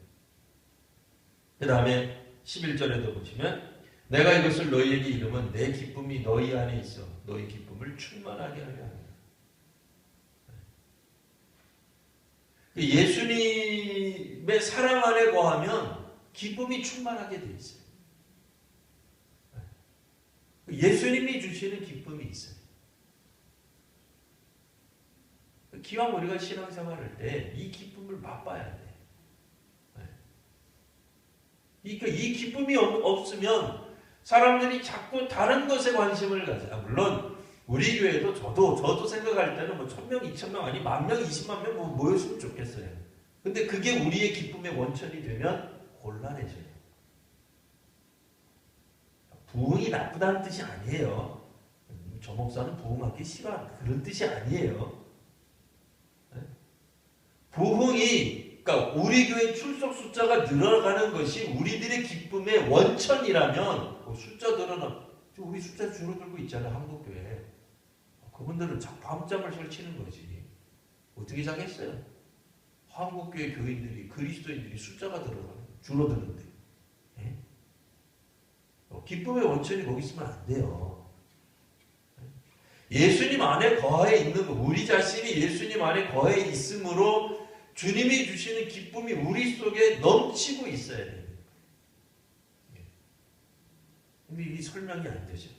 그 다음에 11절에도 보시면 내가 이것을 너희에게 이르면 내 기쁨이 너희 안에 있어 너희 기쁨을 충만하게 하려 합니다. 예수님의 사랑 안에 거하면 기쁨이 충만하게 돼 있어요. 예수님이 주시는 기쁨이 있어요. 기왕 우리가 신앙생활할 때 이 기쁨을 맛봐야 돼. 그러니까 이 기쁨이 없으면 사람들이 자꾸 다른 것에 관심을 가져요. 물론 우리 교회도 저도 생각할 때는 뭐 1000명, 2000명 아니 10,000명, 200,000명 뭐 모였으면 좋겠어요. 근데 그게 우리의 기쁨의 원천이 되면 곤란해져요. 부흥이 나쁘다는 뜻이 아니에요. 저 목사는 부흥하기 싫어한다. 그런 뜻이 아니에요. 부흥이 그러니까 우리 교회 출석 숫자가 늘어가는 것이 우리들의 기쁨의 원천이라면 숫자 늘어나 우리 숫자 줄어들고 있잖아요. 한국교회. 그분들은 밤잠을 설치는 거지. 어떻게 자겠어요? 한국교회 교인들이 그리스도인들이 숫자가 줄어드는데 기쁨의 원천이 거기 있으면 안 돼요. 예수님 안에 거하에 있는 거, 우리 자신이 예수님 안에 거하에 있으므로 주님이 주시는 기쁨이 우리 속에 넘치고 있어야 돼요. 근데 이게 설명이 안 되죠.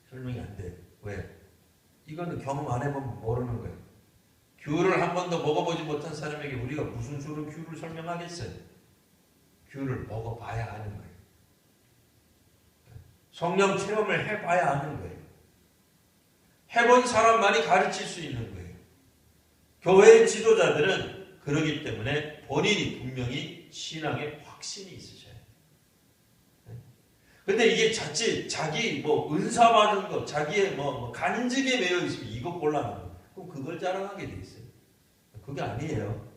설명이 안 돼. 왜? 이거는 경험 안 해보면 모르는 거예요. 귤을 한 번도 먹어보지 못한 사람에게 우리가 무슨 수로 귤을 설명하겠어요? 귤을 먹어봐야 아는 거예요. 성령 체험을 해봐야 아는 거예요. 해본 사람만이 가르칠 수 있는 거예요. 교회의 지도자들은 그러기 때문에 본인이 분명히 신앙에 확신이 있으셔요. 근데 이게 자칫 자기 은사 받은 것, 자기의 간직에 매여 있으면 이거 곤란한 거. 그럼 그걸 자랑하게 돼 있어요. 그게 아니에요.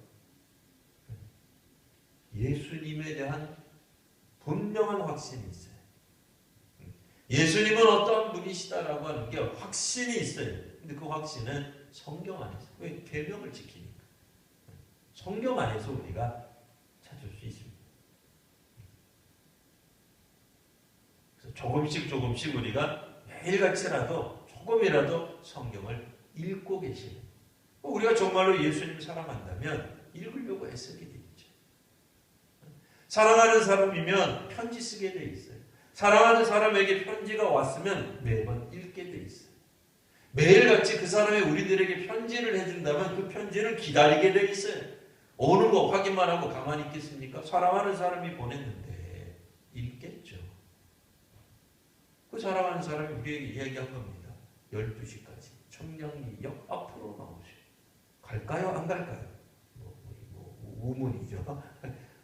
예수님에 대한 분명한 확신이 있어요. 예수님은 어떤 분이시다라고 하는 게 확신이 있어요. 근데 그 확신은 성경 안에서. 왜? 계명을 지키니까. 성경 안에서 우리가 찾을 수 있습니다. 그래서 조금씩 우리가 매일같이라도 조금이라도 성경을 읽고 계시는. 우리가 정말로 예수님 사랑한다면 읽으려고 애쓰게 돼 있죠. 사랑하는 사람이면 편지 쓰게 돼 있어요. 사랑하는 사람에게 편지가 왔으면 매번 읽게 돼 있어요. 매일같이 그 사람이 우리들에게 편지를 해준다면 그 편지를 기다리게 돼 있어요. 오는 거 확인만 하고 가만히 있겠습니까? 사랑하는 사람이 보냈는데 읽겠죠. 그 사랑하는 사람이 우리에게 이야기한 겁니다. 12시까지 청량리역 앞으로 나오시오. 갈까요? 안 갈까요? 우문이죠.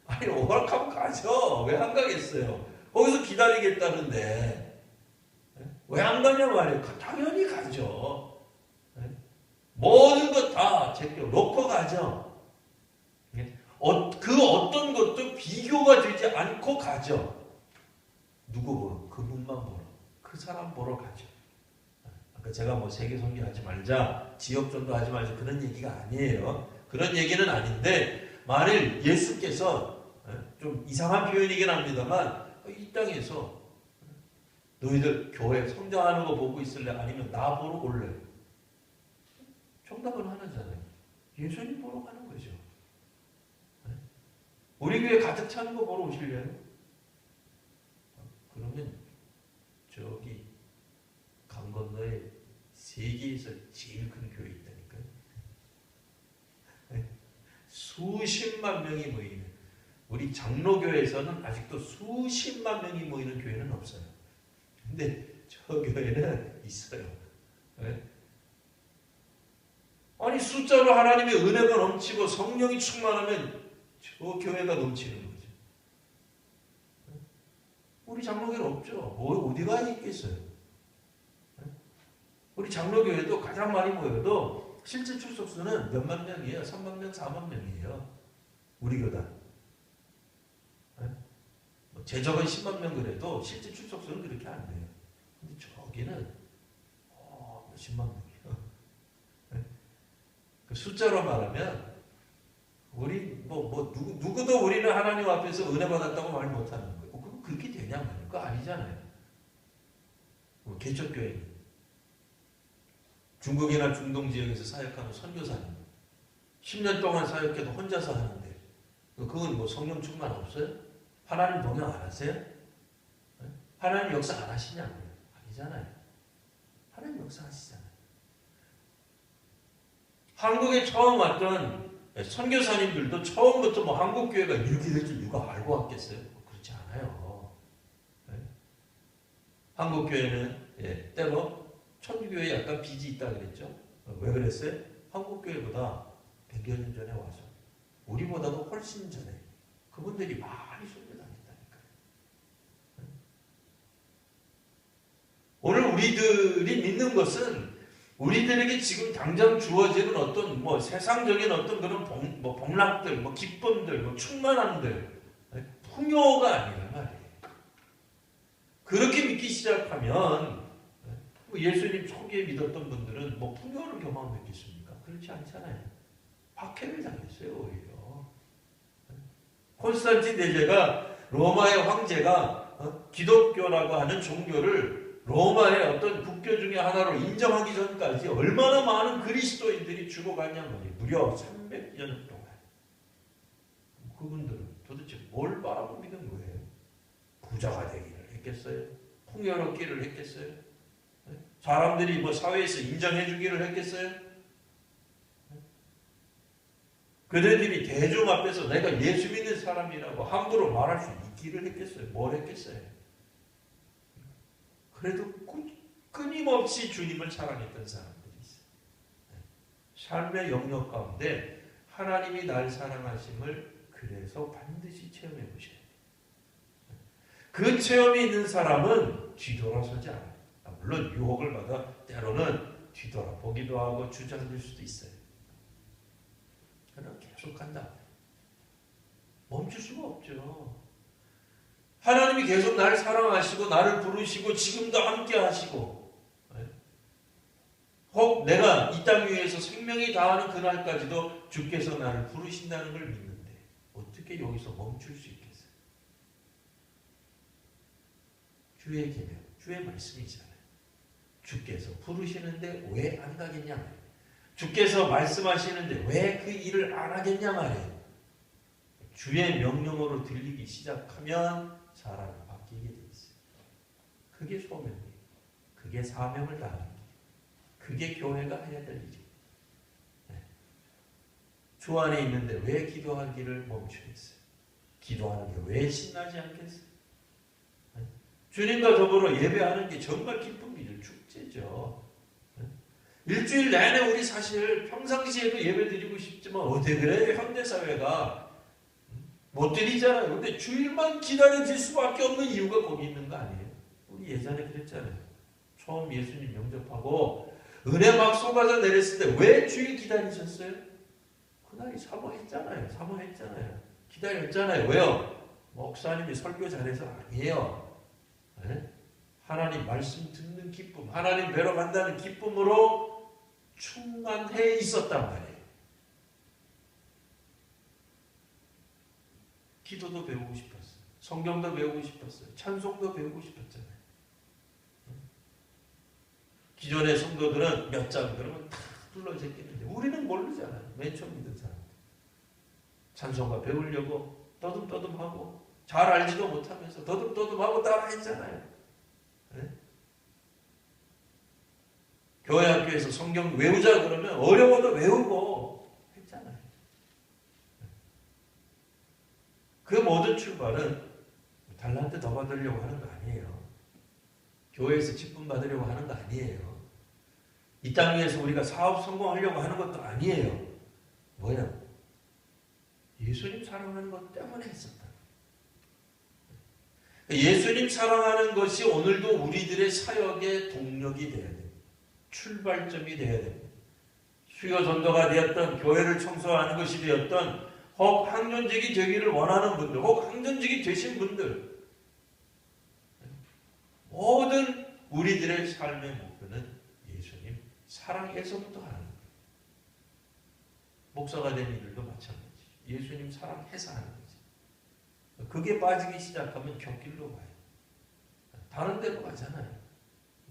아니 오락하면 가죠. 왜 안 가겠어요? 거기서 기다리겠다는데 왜 안 가냐 말이에요. 당연히 가죠. 모든 것 다 제껴 놓고 가죠. 그 어떤 것도 비교가 되지 않고 가죠. 누구 보러? 그분만 보러. 그 사람 보러 가죠. 아까 제가 세계 선교하지 말자, 지역 전도하지 말자 그런 얘기가 아니에요. 그런 얘기는 아닌데 만일 예수께서 좀 이상한 표현이긴 합니다만 이 땅에서 너희들 교회 성장하는 거 보고 있을래? 아니면 나 보러 올래? 정답은 하나잖아요. 예수님 보러 가는 거죠. 우리 교회 가득 차는 거 보러 오실래요? 그러면 저기 강 건너에 세계에서 제일 큰 교회 있다니까요. 수십만 명이 모이는 우리 장로교회에서는 아직도 수십만 명이 모이는 교회는 없어요. 근데 저 교회는 있어요. 아니 숫자로 하나님의 은혜가 넘치고 성령이 충만하면 저 교회가 넘치는 거죠. 우리 장로교회는 없죠. 어디가 있겠어요. 우리 장로교회도 가장 많이 모여도 실제 출석수는 몇만 명이에요. 3만 명, 4만 명이에요. 우리 교단. 제적은 10만 명 그래도 실제 출석수는 그렇게 안 돼요. 근데 저기는 몇십만 명이에요. 숫자로 말하면 우리 누구도 우리는 하나님 앞에서 은혜 받았다고 말 못하는 거예요. 그럼 그렇게 되냐 말이에요. 그거 아니잖아요. 개척교회 중국이나 중동 지역에서 사역하는 선교사님 10년 동안 사역해도 혼자서 하는데 그건 뭐 성령 충만 없어요? 하나님 동영 안 하세요? 하나님 역사 안 하시냐고요? 아니잖아요. 하나님 역사 하시잖아요. 한국에 처음 왔던 선교사님들도 처음부터 뭐 한국교회가 이렇게 될 줄 누가 알고 왔겠어요? 그렇지 않아요. 한국교회는 때로 천주교회에 약간 빚이 있다 그랬죠. 왜 그랬어요? 한국교회보다 100여 년 전에 와서 우리보다도 훨씬 전에 그분들이 많이 선교당했다니까요. 오늘 우리들이 믿는 것은 우리들에게 지금 당장 주어지는 어떤 뭐 세상적인 어떤 그런 복락들, 기쁨들, 충만함들, 풍요가 아니란 말이에요. 그렇게 믿기 시작하면 예수님 초기에 믿었던 분들은 풍요를 경험했겠습니까? 그렇지 않잖아요. 박해를 당했어요, 오히려. 콘스탄틴 대제가 로마의 황제가 기독교라고 하는 종교를 로마의 어떤 국교 중에 하나로 인정하기 전까지 얼마나 많은 그리스도인들이 죽어갔냐 말이에요. 무려 300년 동안. 그분들은 도대체 뭘 바라고 믿은 거예요? 부자가 되기를 했겠어요? 풍요롭기를 했겠어요? 사람들이 사회에서 인정해 주기를 했겠어요? 그들이 대중 앞에서 내가 예수 믿는 사람이라고 함부로 말할 수 있기를 했겠어요? 뭘 했겠어요? 그래도 끊임없이 주님을 사랑했던 사람들이 있어요. 삶의 영역 가운데 하나님이 날 사랑하심을 그래서 반드시 체험해 보셔야 돼요. 그 체험이 있는 사람은 뒤돌아서지 않아요. 물론 유혹을 받아 때로는 뒤돌아보기도 하고 주저앉을 수도 있어요. 그러나 계속한다. 멈출 수가 없죠. 하나님이 계속 나를 사랑하시고 나를 부르시고 지금도 함께 하시고 혹 내가 이 땅 위에서 생명이 다하는 그날까지도 주께서 나를 부르신다는 걸 믿는데 어떻게 여기서 멈출 수 있겠어요? 주의 계명, 주의 말씀이잖아요. 주께서 부르시는데 왜 안 가겠냐 말이에요. 주께서 말씀하시는데 왜 그 일을 안 하겠냐 말이에요. 주의 명령으로 들리기 시작하면 사람이 바뀌게 돼 있어요. 그게 소명이에요. 그게 사명을 다하는 거예요. 그게 교회가 해야 될 일이에요. 주 안에 있는데 왜 기도하기를 멈추겠어요? 기도하는 게 왜 신나지 않겠어요? 주님과 더불어 예배하는 게 정말 기쁨이죠. 축제죠. 일주일 내내 우리 사실 평상시에도 예배 드리고 싶지만 어떻게 그래요? 현대사회가 못 드리잖아요. 근데 주일만 기다려질 수밖에 없는 이유가 거기 있는 거 아니에요? 우리 예전에 그랬잖아요. 처음 예수님 영접하고 은혜 막 쏟아져 내렸을 때 왜 주일 기다리셨어요? 그날이 사모했잖아요. 기다렸잖아요. 왜요? 목사님이 설교 잘해서 아니에요. 네? 하나님 말씀 듣는 기쁨, 하나님 뵈러 간다는 기쁨으로 충만해 있었단 말이에요. 기도도 배우고 싶었어요. 성경도 배우고 싶었어요. 찬송도 배우고 싶었잖아요. 기존의 성도들은 몇 장 그러면 다 불러져 있겠는데 우리는 모르잖아요. 맨 처음 믿은 사람들. 찬송가 배우려고 떠듬떠듬하고 잘 알지도 못하면서 떠듬떠듬하고 따라했잖아요. 네? 교회 학교에서 성경 외우자 그러면 어려워도 외우고 했잖아요. 그 모든 출발은 달란트 더 받으려고 하는 거 아니에요. 교회에서 직분 받으려고 하는 거 아니에요. 이 땅 위에서 우리가 사업 성공하려고 하는 것도 아니에요. 뭐야? 예수님 사랑하는 것 때문에 했었다. 예수님 사랑하는 것이 오늘도 우리들의 사역의 동력이 되어야 돼요. 출발점이 되어야 됩니다. 수요 전도가 되었던 교회를 청소하는 것이 되었던 혹 학년직이 되기를 원하는 분들, 혹 학년직이 되신 분들 모든 우리들의 삶의 목표는 예수님 사랑에서부터 하는 거예요. 목사가 된 이들도 마찬가지. 예수님 사랑해서 하는 거지. 그게 빠지기 시작하면 곁길로 가요. 다른 데로 가잖아요.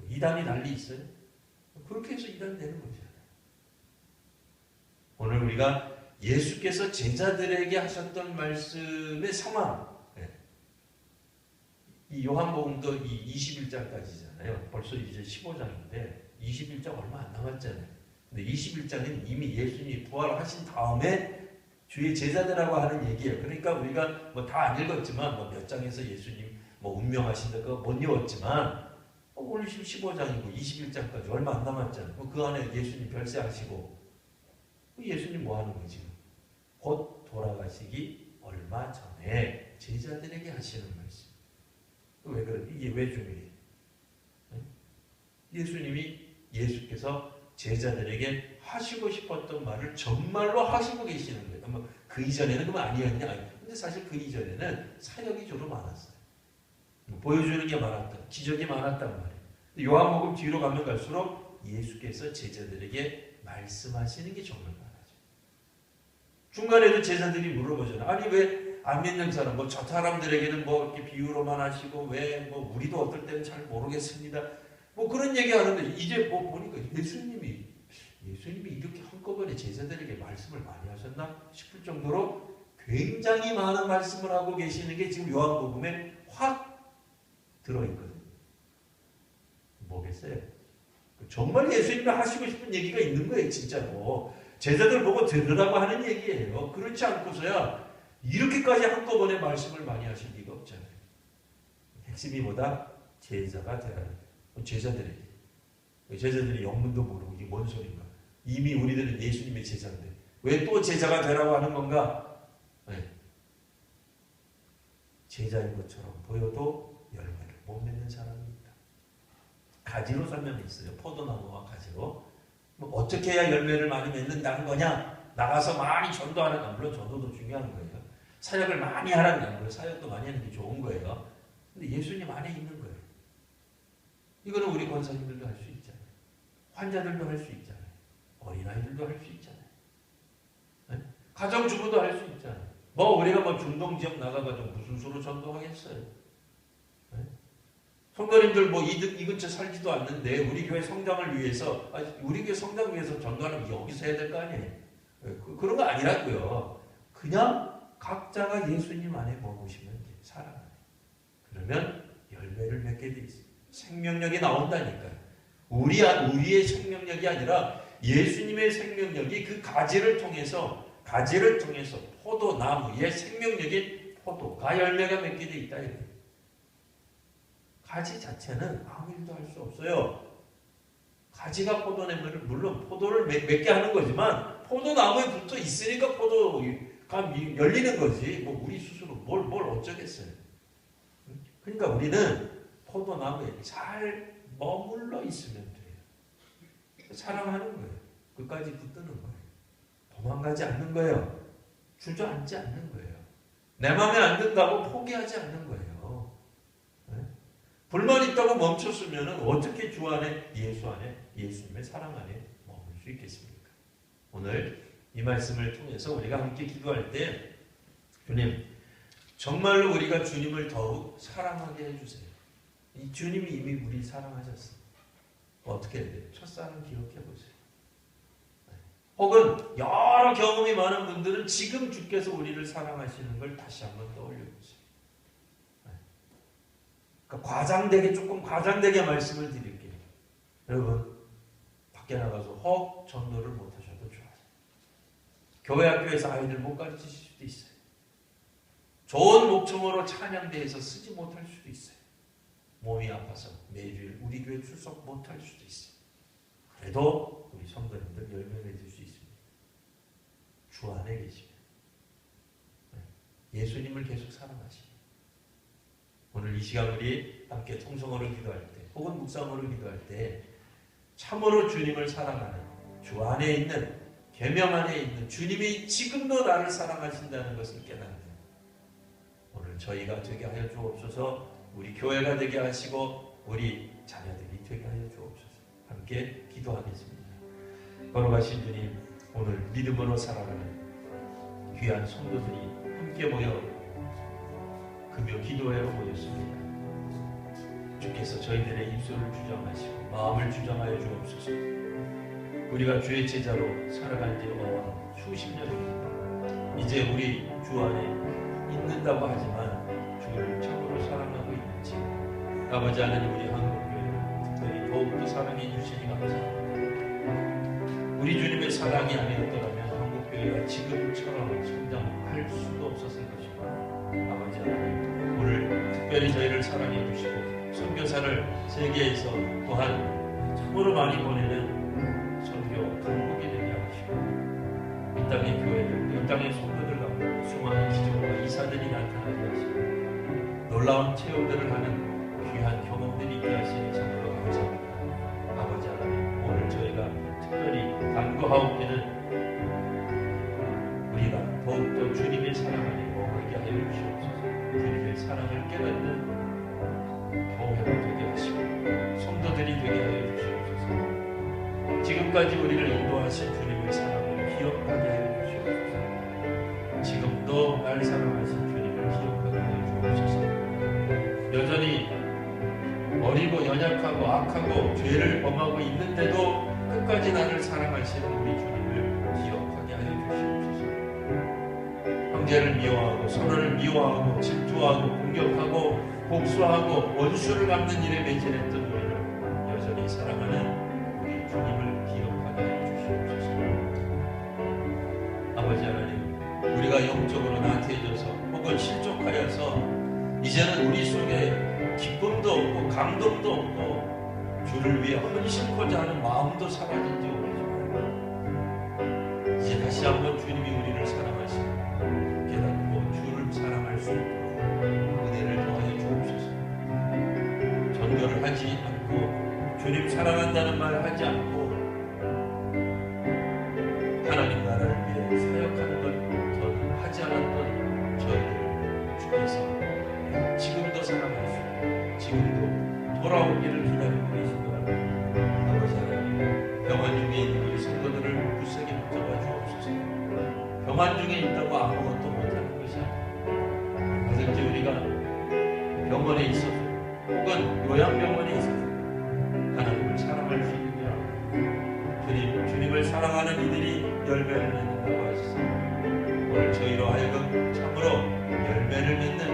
이단이 난리 있어요. 그렇게 해서 이단 되는 거잖아요. 오늘 우리가 예수께서 제자들에게 하셨던 말씀의 상황, 이 요한복음도 이 21장까지잖아요. 벌써 이제 15장인데 21장 얼마 안 남았잖아요. 근데 21장은 이미 예수님이 부활하신 다음에 주의 제자들하고 하는 얘기예요. 그러니까 우리가 뭐 다 안 읽었지만 몇 장에서 예수님 운명하신다 그거 못 읽었지만 오늘 15장이고 21장까지 얼마 안 남았잖아요. 그 안에 예수님 별세하시고 예수님 뭐 하는 거지? 곧 돌아가시기 얼마 전에 제자들에게 하시는 말씀. 왜 그래? 이게 왜 중요해? 예수께서 제자들에게 하시고 싶었던 말을 정말로 하시고 계시는 거예요. 그 이전에는 그만 아니었냐? 근데 사실 그 이전에는 사역이 주로 많았어요. 보여주는 게 많았다. 기적이 많았단 말이에요. 요한복음 뒤로 가면 갈수록 예수께서 제자들에게 말씀하시는 게 정말 많아져. 중간에도 제자들이 물어보잖아요. 아니 왜 안 믿는 사람, 저 사람들에게는 이렇게 비유로만 하시고 왜 우리도 어떨 때는 잘 모르겠습니다. 그런 얘기 하는데 이제 보니까 예수님이 이렇게 한꺼번에 제자들에게 말씀을 많이 하셨나 싶을 정도로 굉장히 많은 말씀을 하고 계시는 게 지금 요한복음에 확 들어있거든요. 뭐겠어요? 정말 예수님이 하시고 싶은 얘기가 있는 거예요, 진짜로. 제자들 보고 들으라고 하는 얘기예요. 그렇지 않고서야 이렇게까지 한꺼번에 말씀을 많이 하실 리가 없잖아요. 핵심이 뭐다? 제자가 되라는 거예요. 제자들이 영문도 모르고 이게 뭔 소린가? 이미 우리들은 예수님의 제자인데 왜 또 제자가 되라고 하는 건가? 제자인 것처럼 보여도 열매를 못 맺는 사람입니다. 가지로 설명했어요. 포도나무와 가지로. 어떻게 해야 열매를 많이 맺는다는 거냐? 나가서 많이 전도하는 거. 물론 전도도 중요한 거예요. 사역을 많이 하라는 거예요. 사역도 많이 하는 게 좋은 거예요. 근데 예수님 안에 있는 거예요. 이거는 우리 권사님들도 할 수 있잖아요. 환자들도 할 수 있잖아요. 어린아이들도 할 수 있잖아요. 가정주부도 할 수 있잖아요. 우리가 중동지역 나가가지고 무슨 수로 전도하겠어요. 성도님들 이 근처 살지도 않는데 우리 교회 성장을 위해서 우리 교회 성장 위해서 전도하는 여기서 해야 될 거 아니에요. 그런 거 아니라고요. 그냥 각자가 예수님 안에 머무시면 돼요. 사랑 안에. 그러면 열매를 맺게 돼 있어요. 생명력이 나온다니까요. 우리의 생명력이 아니라 예수님의 생명력이 그 가지를 통해서 포도나무의 생명력인 포도가 열매가 맺게 돼 있다. 가지 자체는 아무 일도 할 수 없어요. 가지가 포도나무를 물론 포도를 맺게 하는 거지만 포도나무에 붙어 있으니까 포도가 열리는 거지. 우리 스스로 뭘 어쩌겠어요. 그러니까 우리는 포도나무에 잘 머물러 있으면 돼요. 사랑하는 거예요. 끝까지 붙드는 거예요. 도망가지 않는 거예요. 주저앉지 않는 거예요. 내 마음에 안 든다고 포기하지 않는 거예요. 불만 있다고 멈췄으면 어떻게 주 안에, 예수 안에, 예수님의 사랑 안에 머물 수 있겠습니까? 오늘 이 말씀을 통해서 우리가 함께 기도할 때 주님, 정말로 우리가 주님을 더욱 사랑하게 해주세요. 이 주님이 이미 우리 사랑하셨어요. 어떻게 해야 돼요? 첫사랑 기억해 보세요. 혹은 여러 경험이 많은 분들은 지금 주께서 우리를 사랑하시는 걸 다시 한번 떠올려 보세요. 그러니까 조금 과장되게 말씀을 드릴게요. 여러분, 밖에 나가서 혹 전도를 못하셔도 좋아요. 교회 학교에서 아이들 못 가르치실 수도 있어요. 좋은 목청으로 찬양대에서 쓰지 못할 수도 있어요. 몸이 아파서 매주일 우리 교회 출석 못할 수도 있어요. 그래도 우리 성도님들 열매 맺을 수 있습니다. 주 안에 계시면. 예수님을 계속 사랑하시면. 오늘 이 시간 우리 함께 통성어를 기도할 때 혹은 묵상어를 기도할 때 참으로 주님을 사랑하는 주 안에 있는 계명 안에 있는 주님이 지금도 나를 사랑하신다는 것을 깨닫는 오늘 저희가 되게 하여 주옵소서. 우리 교회가 되게 하시고 우리 자녀들이 되게 하여 주옵소서. 함께 기도하겠습니다. 걸어가신 주님, 오늘 믿음으로 살아가는 귀한 성도들이 함께 모여 금요 기도회로 모였습니다. 주께서 저희들의 입술을 주장하시고 마음을 주장하여 주옵소서. 우리가 주의 제자로 살아간 지 수십 년입니다. 이제 우리 주 안에 있는다고 하지만 주를 참으로 사랑하고 있는지 아버지 하나님, 우리 한국교회를 특별히 더욱더 사랑해 주시니 감사합니다. 우리 주님의 사랑이 아니었더라면 한국교회가 지금처럼 성장할 수도 없었을 것입니다. 아버지 하나님, 오늘 특별히 저희를 사랑해 주시고 선교사를 세계에서 또한 참으로 많이 보내는 선교 강국이 되게 하시고 이 땅의 교회들, 이 땅의 성도들 가운데 수많은 기적과 이사들이 나타나게 하시고 놀라운 체험들을 하는 귀한 경험들이 있게 하시니 참으로 감사합니다. 아버지 하나님, 오늘 저희가 특별히 간구하옵기는 우리가 더욱더 주님의 사랑 안에 머물게 하여 주시옵소서. 주님의 사랑을 깨닫는 교회가 되게 하시고 성도들이 되게 하여 주시옵소서. 지금까지 우리를 인도하신 주님의 사랑을 기억하게 하여 주시옵소서. 지금도 날 사랑하신 주님을 기억하게 하여 주옵소서. 여전히 어리고 연약하고 악하고 죄를 범하고 있는데도 끝까지 나를 사랑하시는 우리 주님을 기억하게 하여 주시옵소서. 형제를 미워하고 서로를 미워하고 질투하고 공격하고 복수하고 원수를 갚는 일에 매진했던 우리를 여전히 사랑하는 우리 주님을 기억하게 해주시옵소서. 아버지 하나님, 우리가 영적으로 나태해져서 혹은 실족하여서 이제는 우리 속에 기쁨도 없고 감동도 없고 주를 위해 헌신코자 하는 마음도 사라진 지 오래지만 이제 다시 한번 주님이 우리를 사랑하시고 깨닫고 주를 사랑할 수 있도록 은혜를 더하여 주옵소서. 전도를 하지 않고 주님 사랑한다는 말을 하지 않고 하나님 나라를 위해 사역하는 것 하지 않았던 저희를 주께서 지금도 사랑하시고 지금도 돌아오기를 기다리고 계신 것 같아요. 아버지 하나님, 병환 중에 있는 우리 성도들을 굳세게 붙잡아 주옵소서. 병환 중에 있다고 아무것도 못하는 것이 아니라 그런지 우리가 병원에 있어서 혹은 요양병원에 있어서 하나님을 사랑할 수 있는 줄 알고 주님을 사랑하는 이들이 열매를 맺는다고 하셨습니다. 오늘 저희로 하여금 참으로 열매를 맺는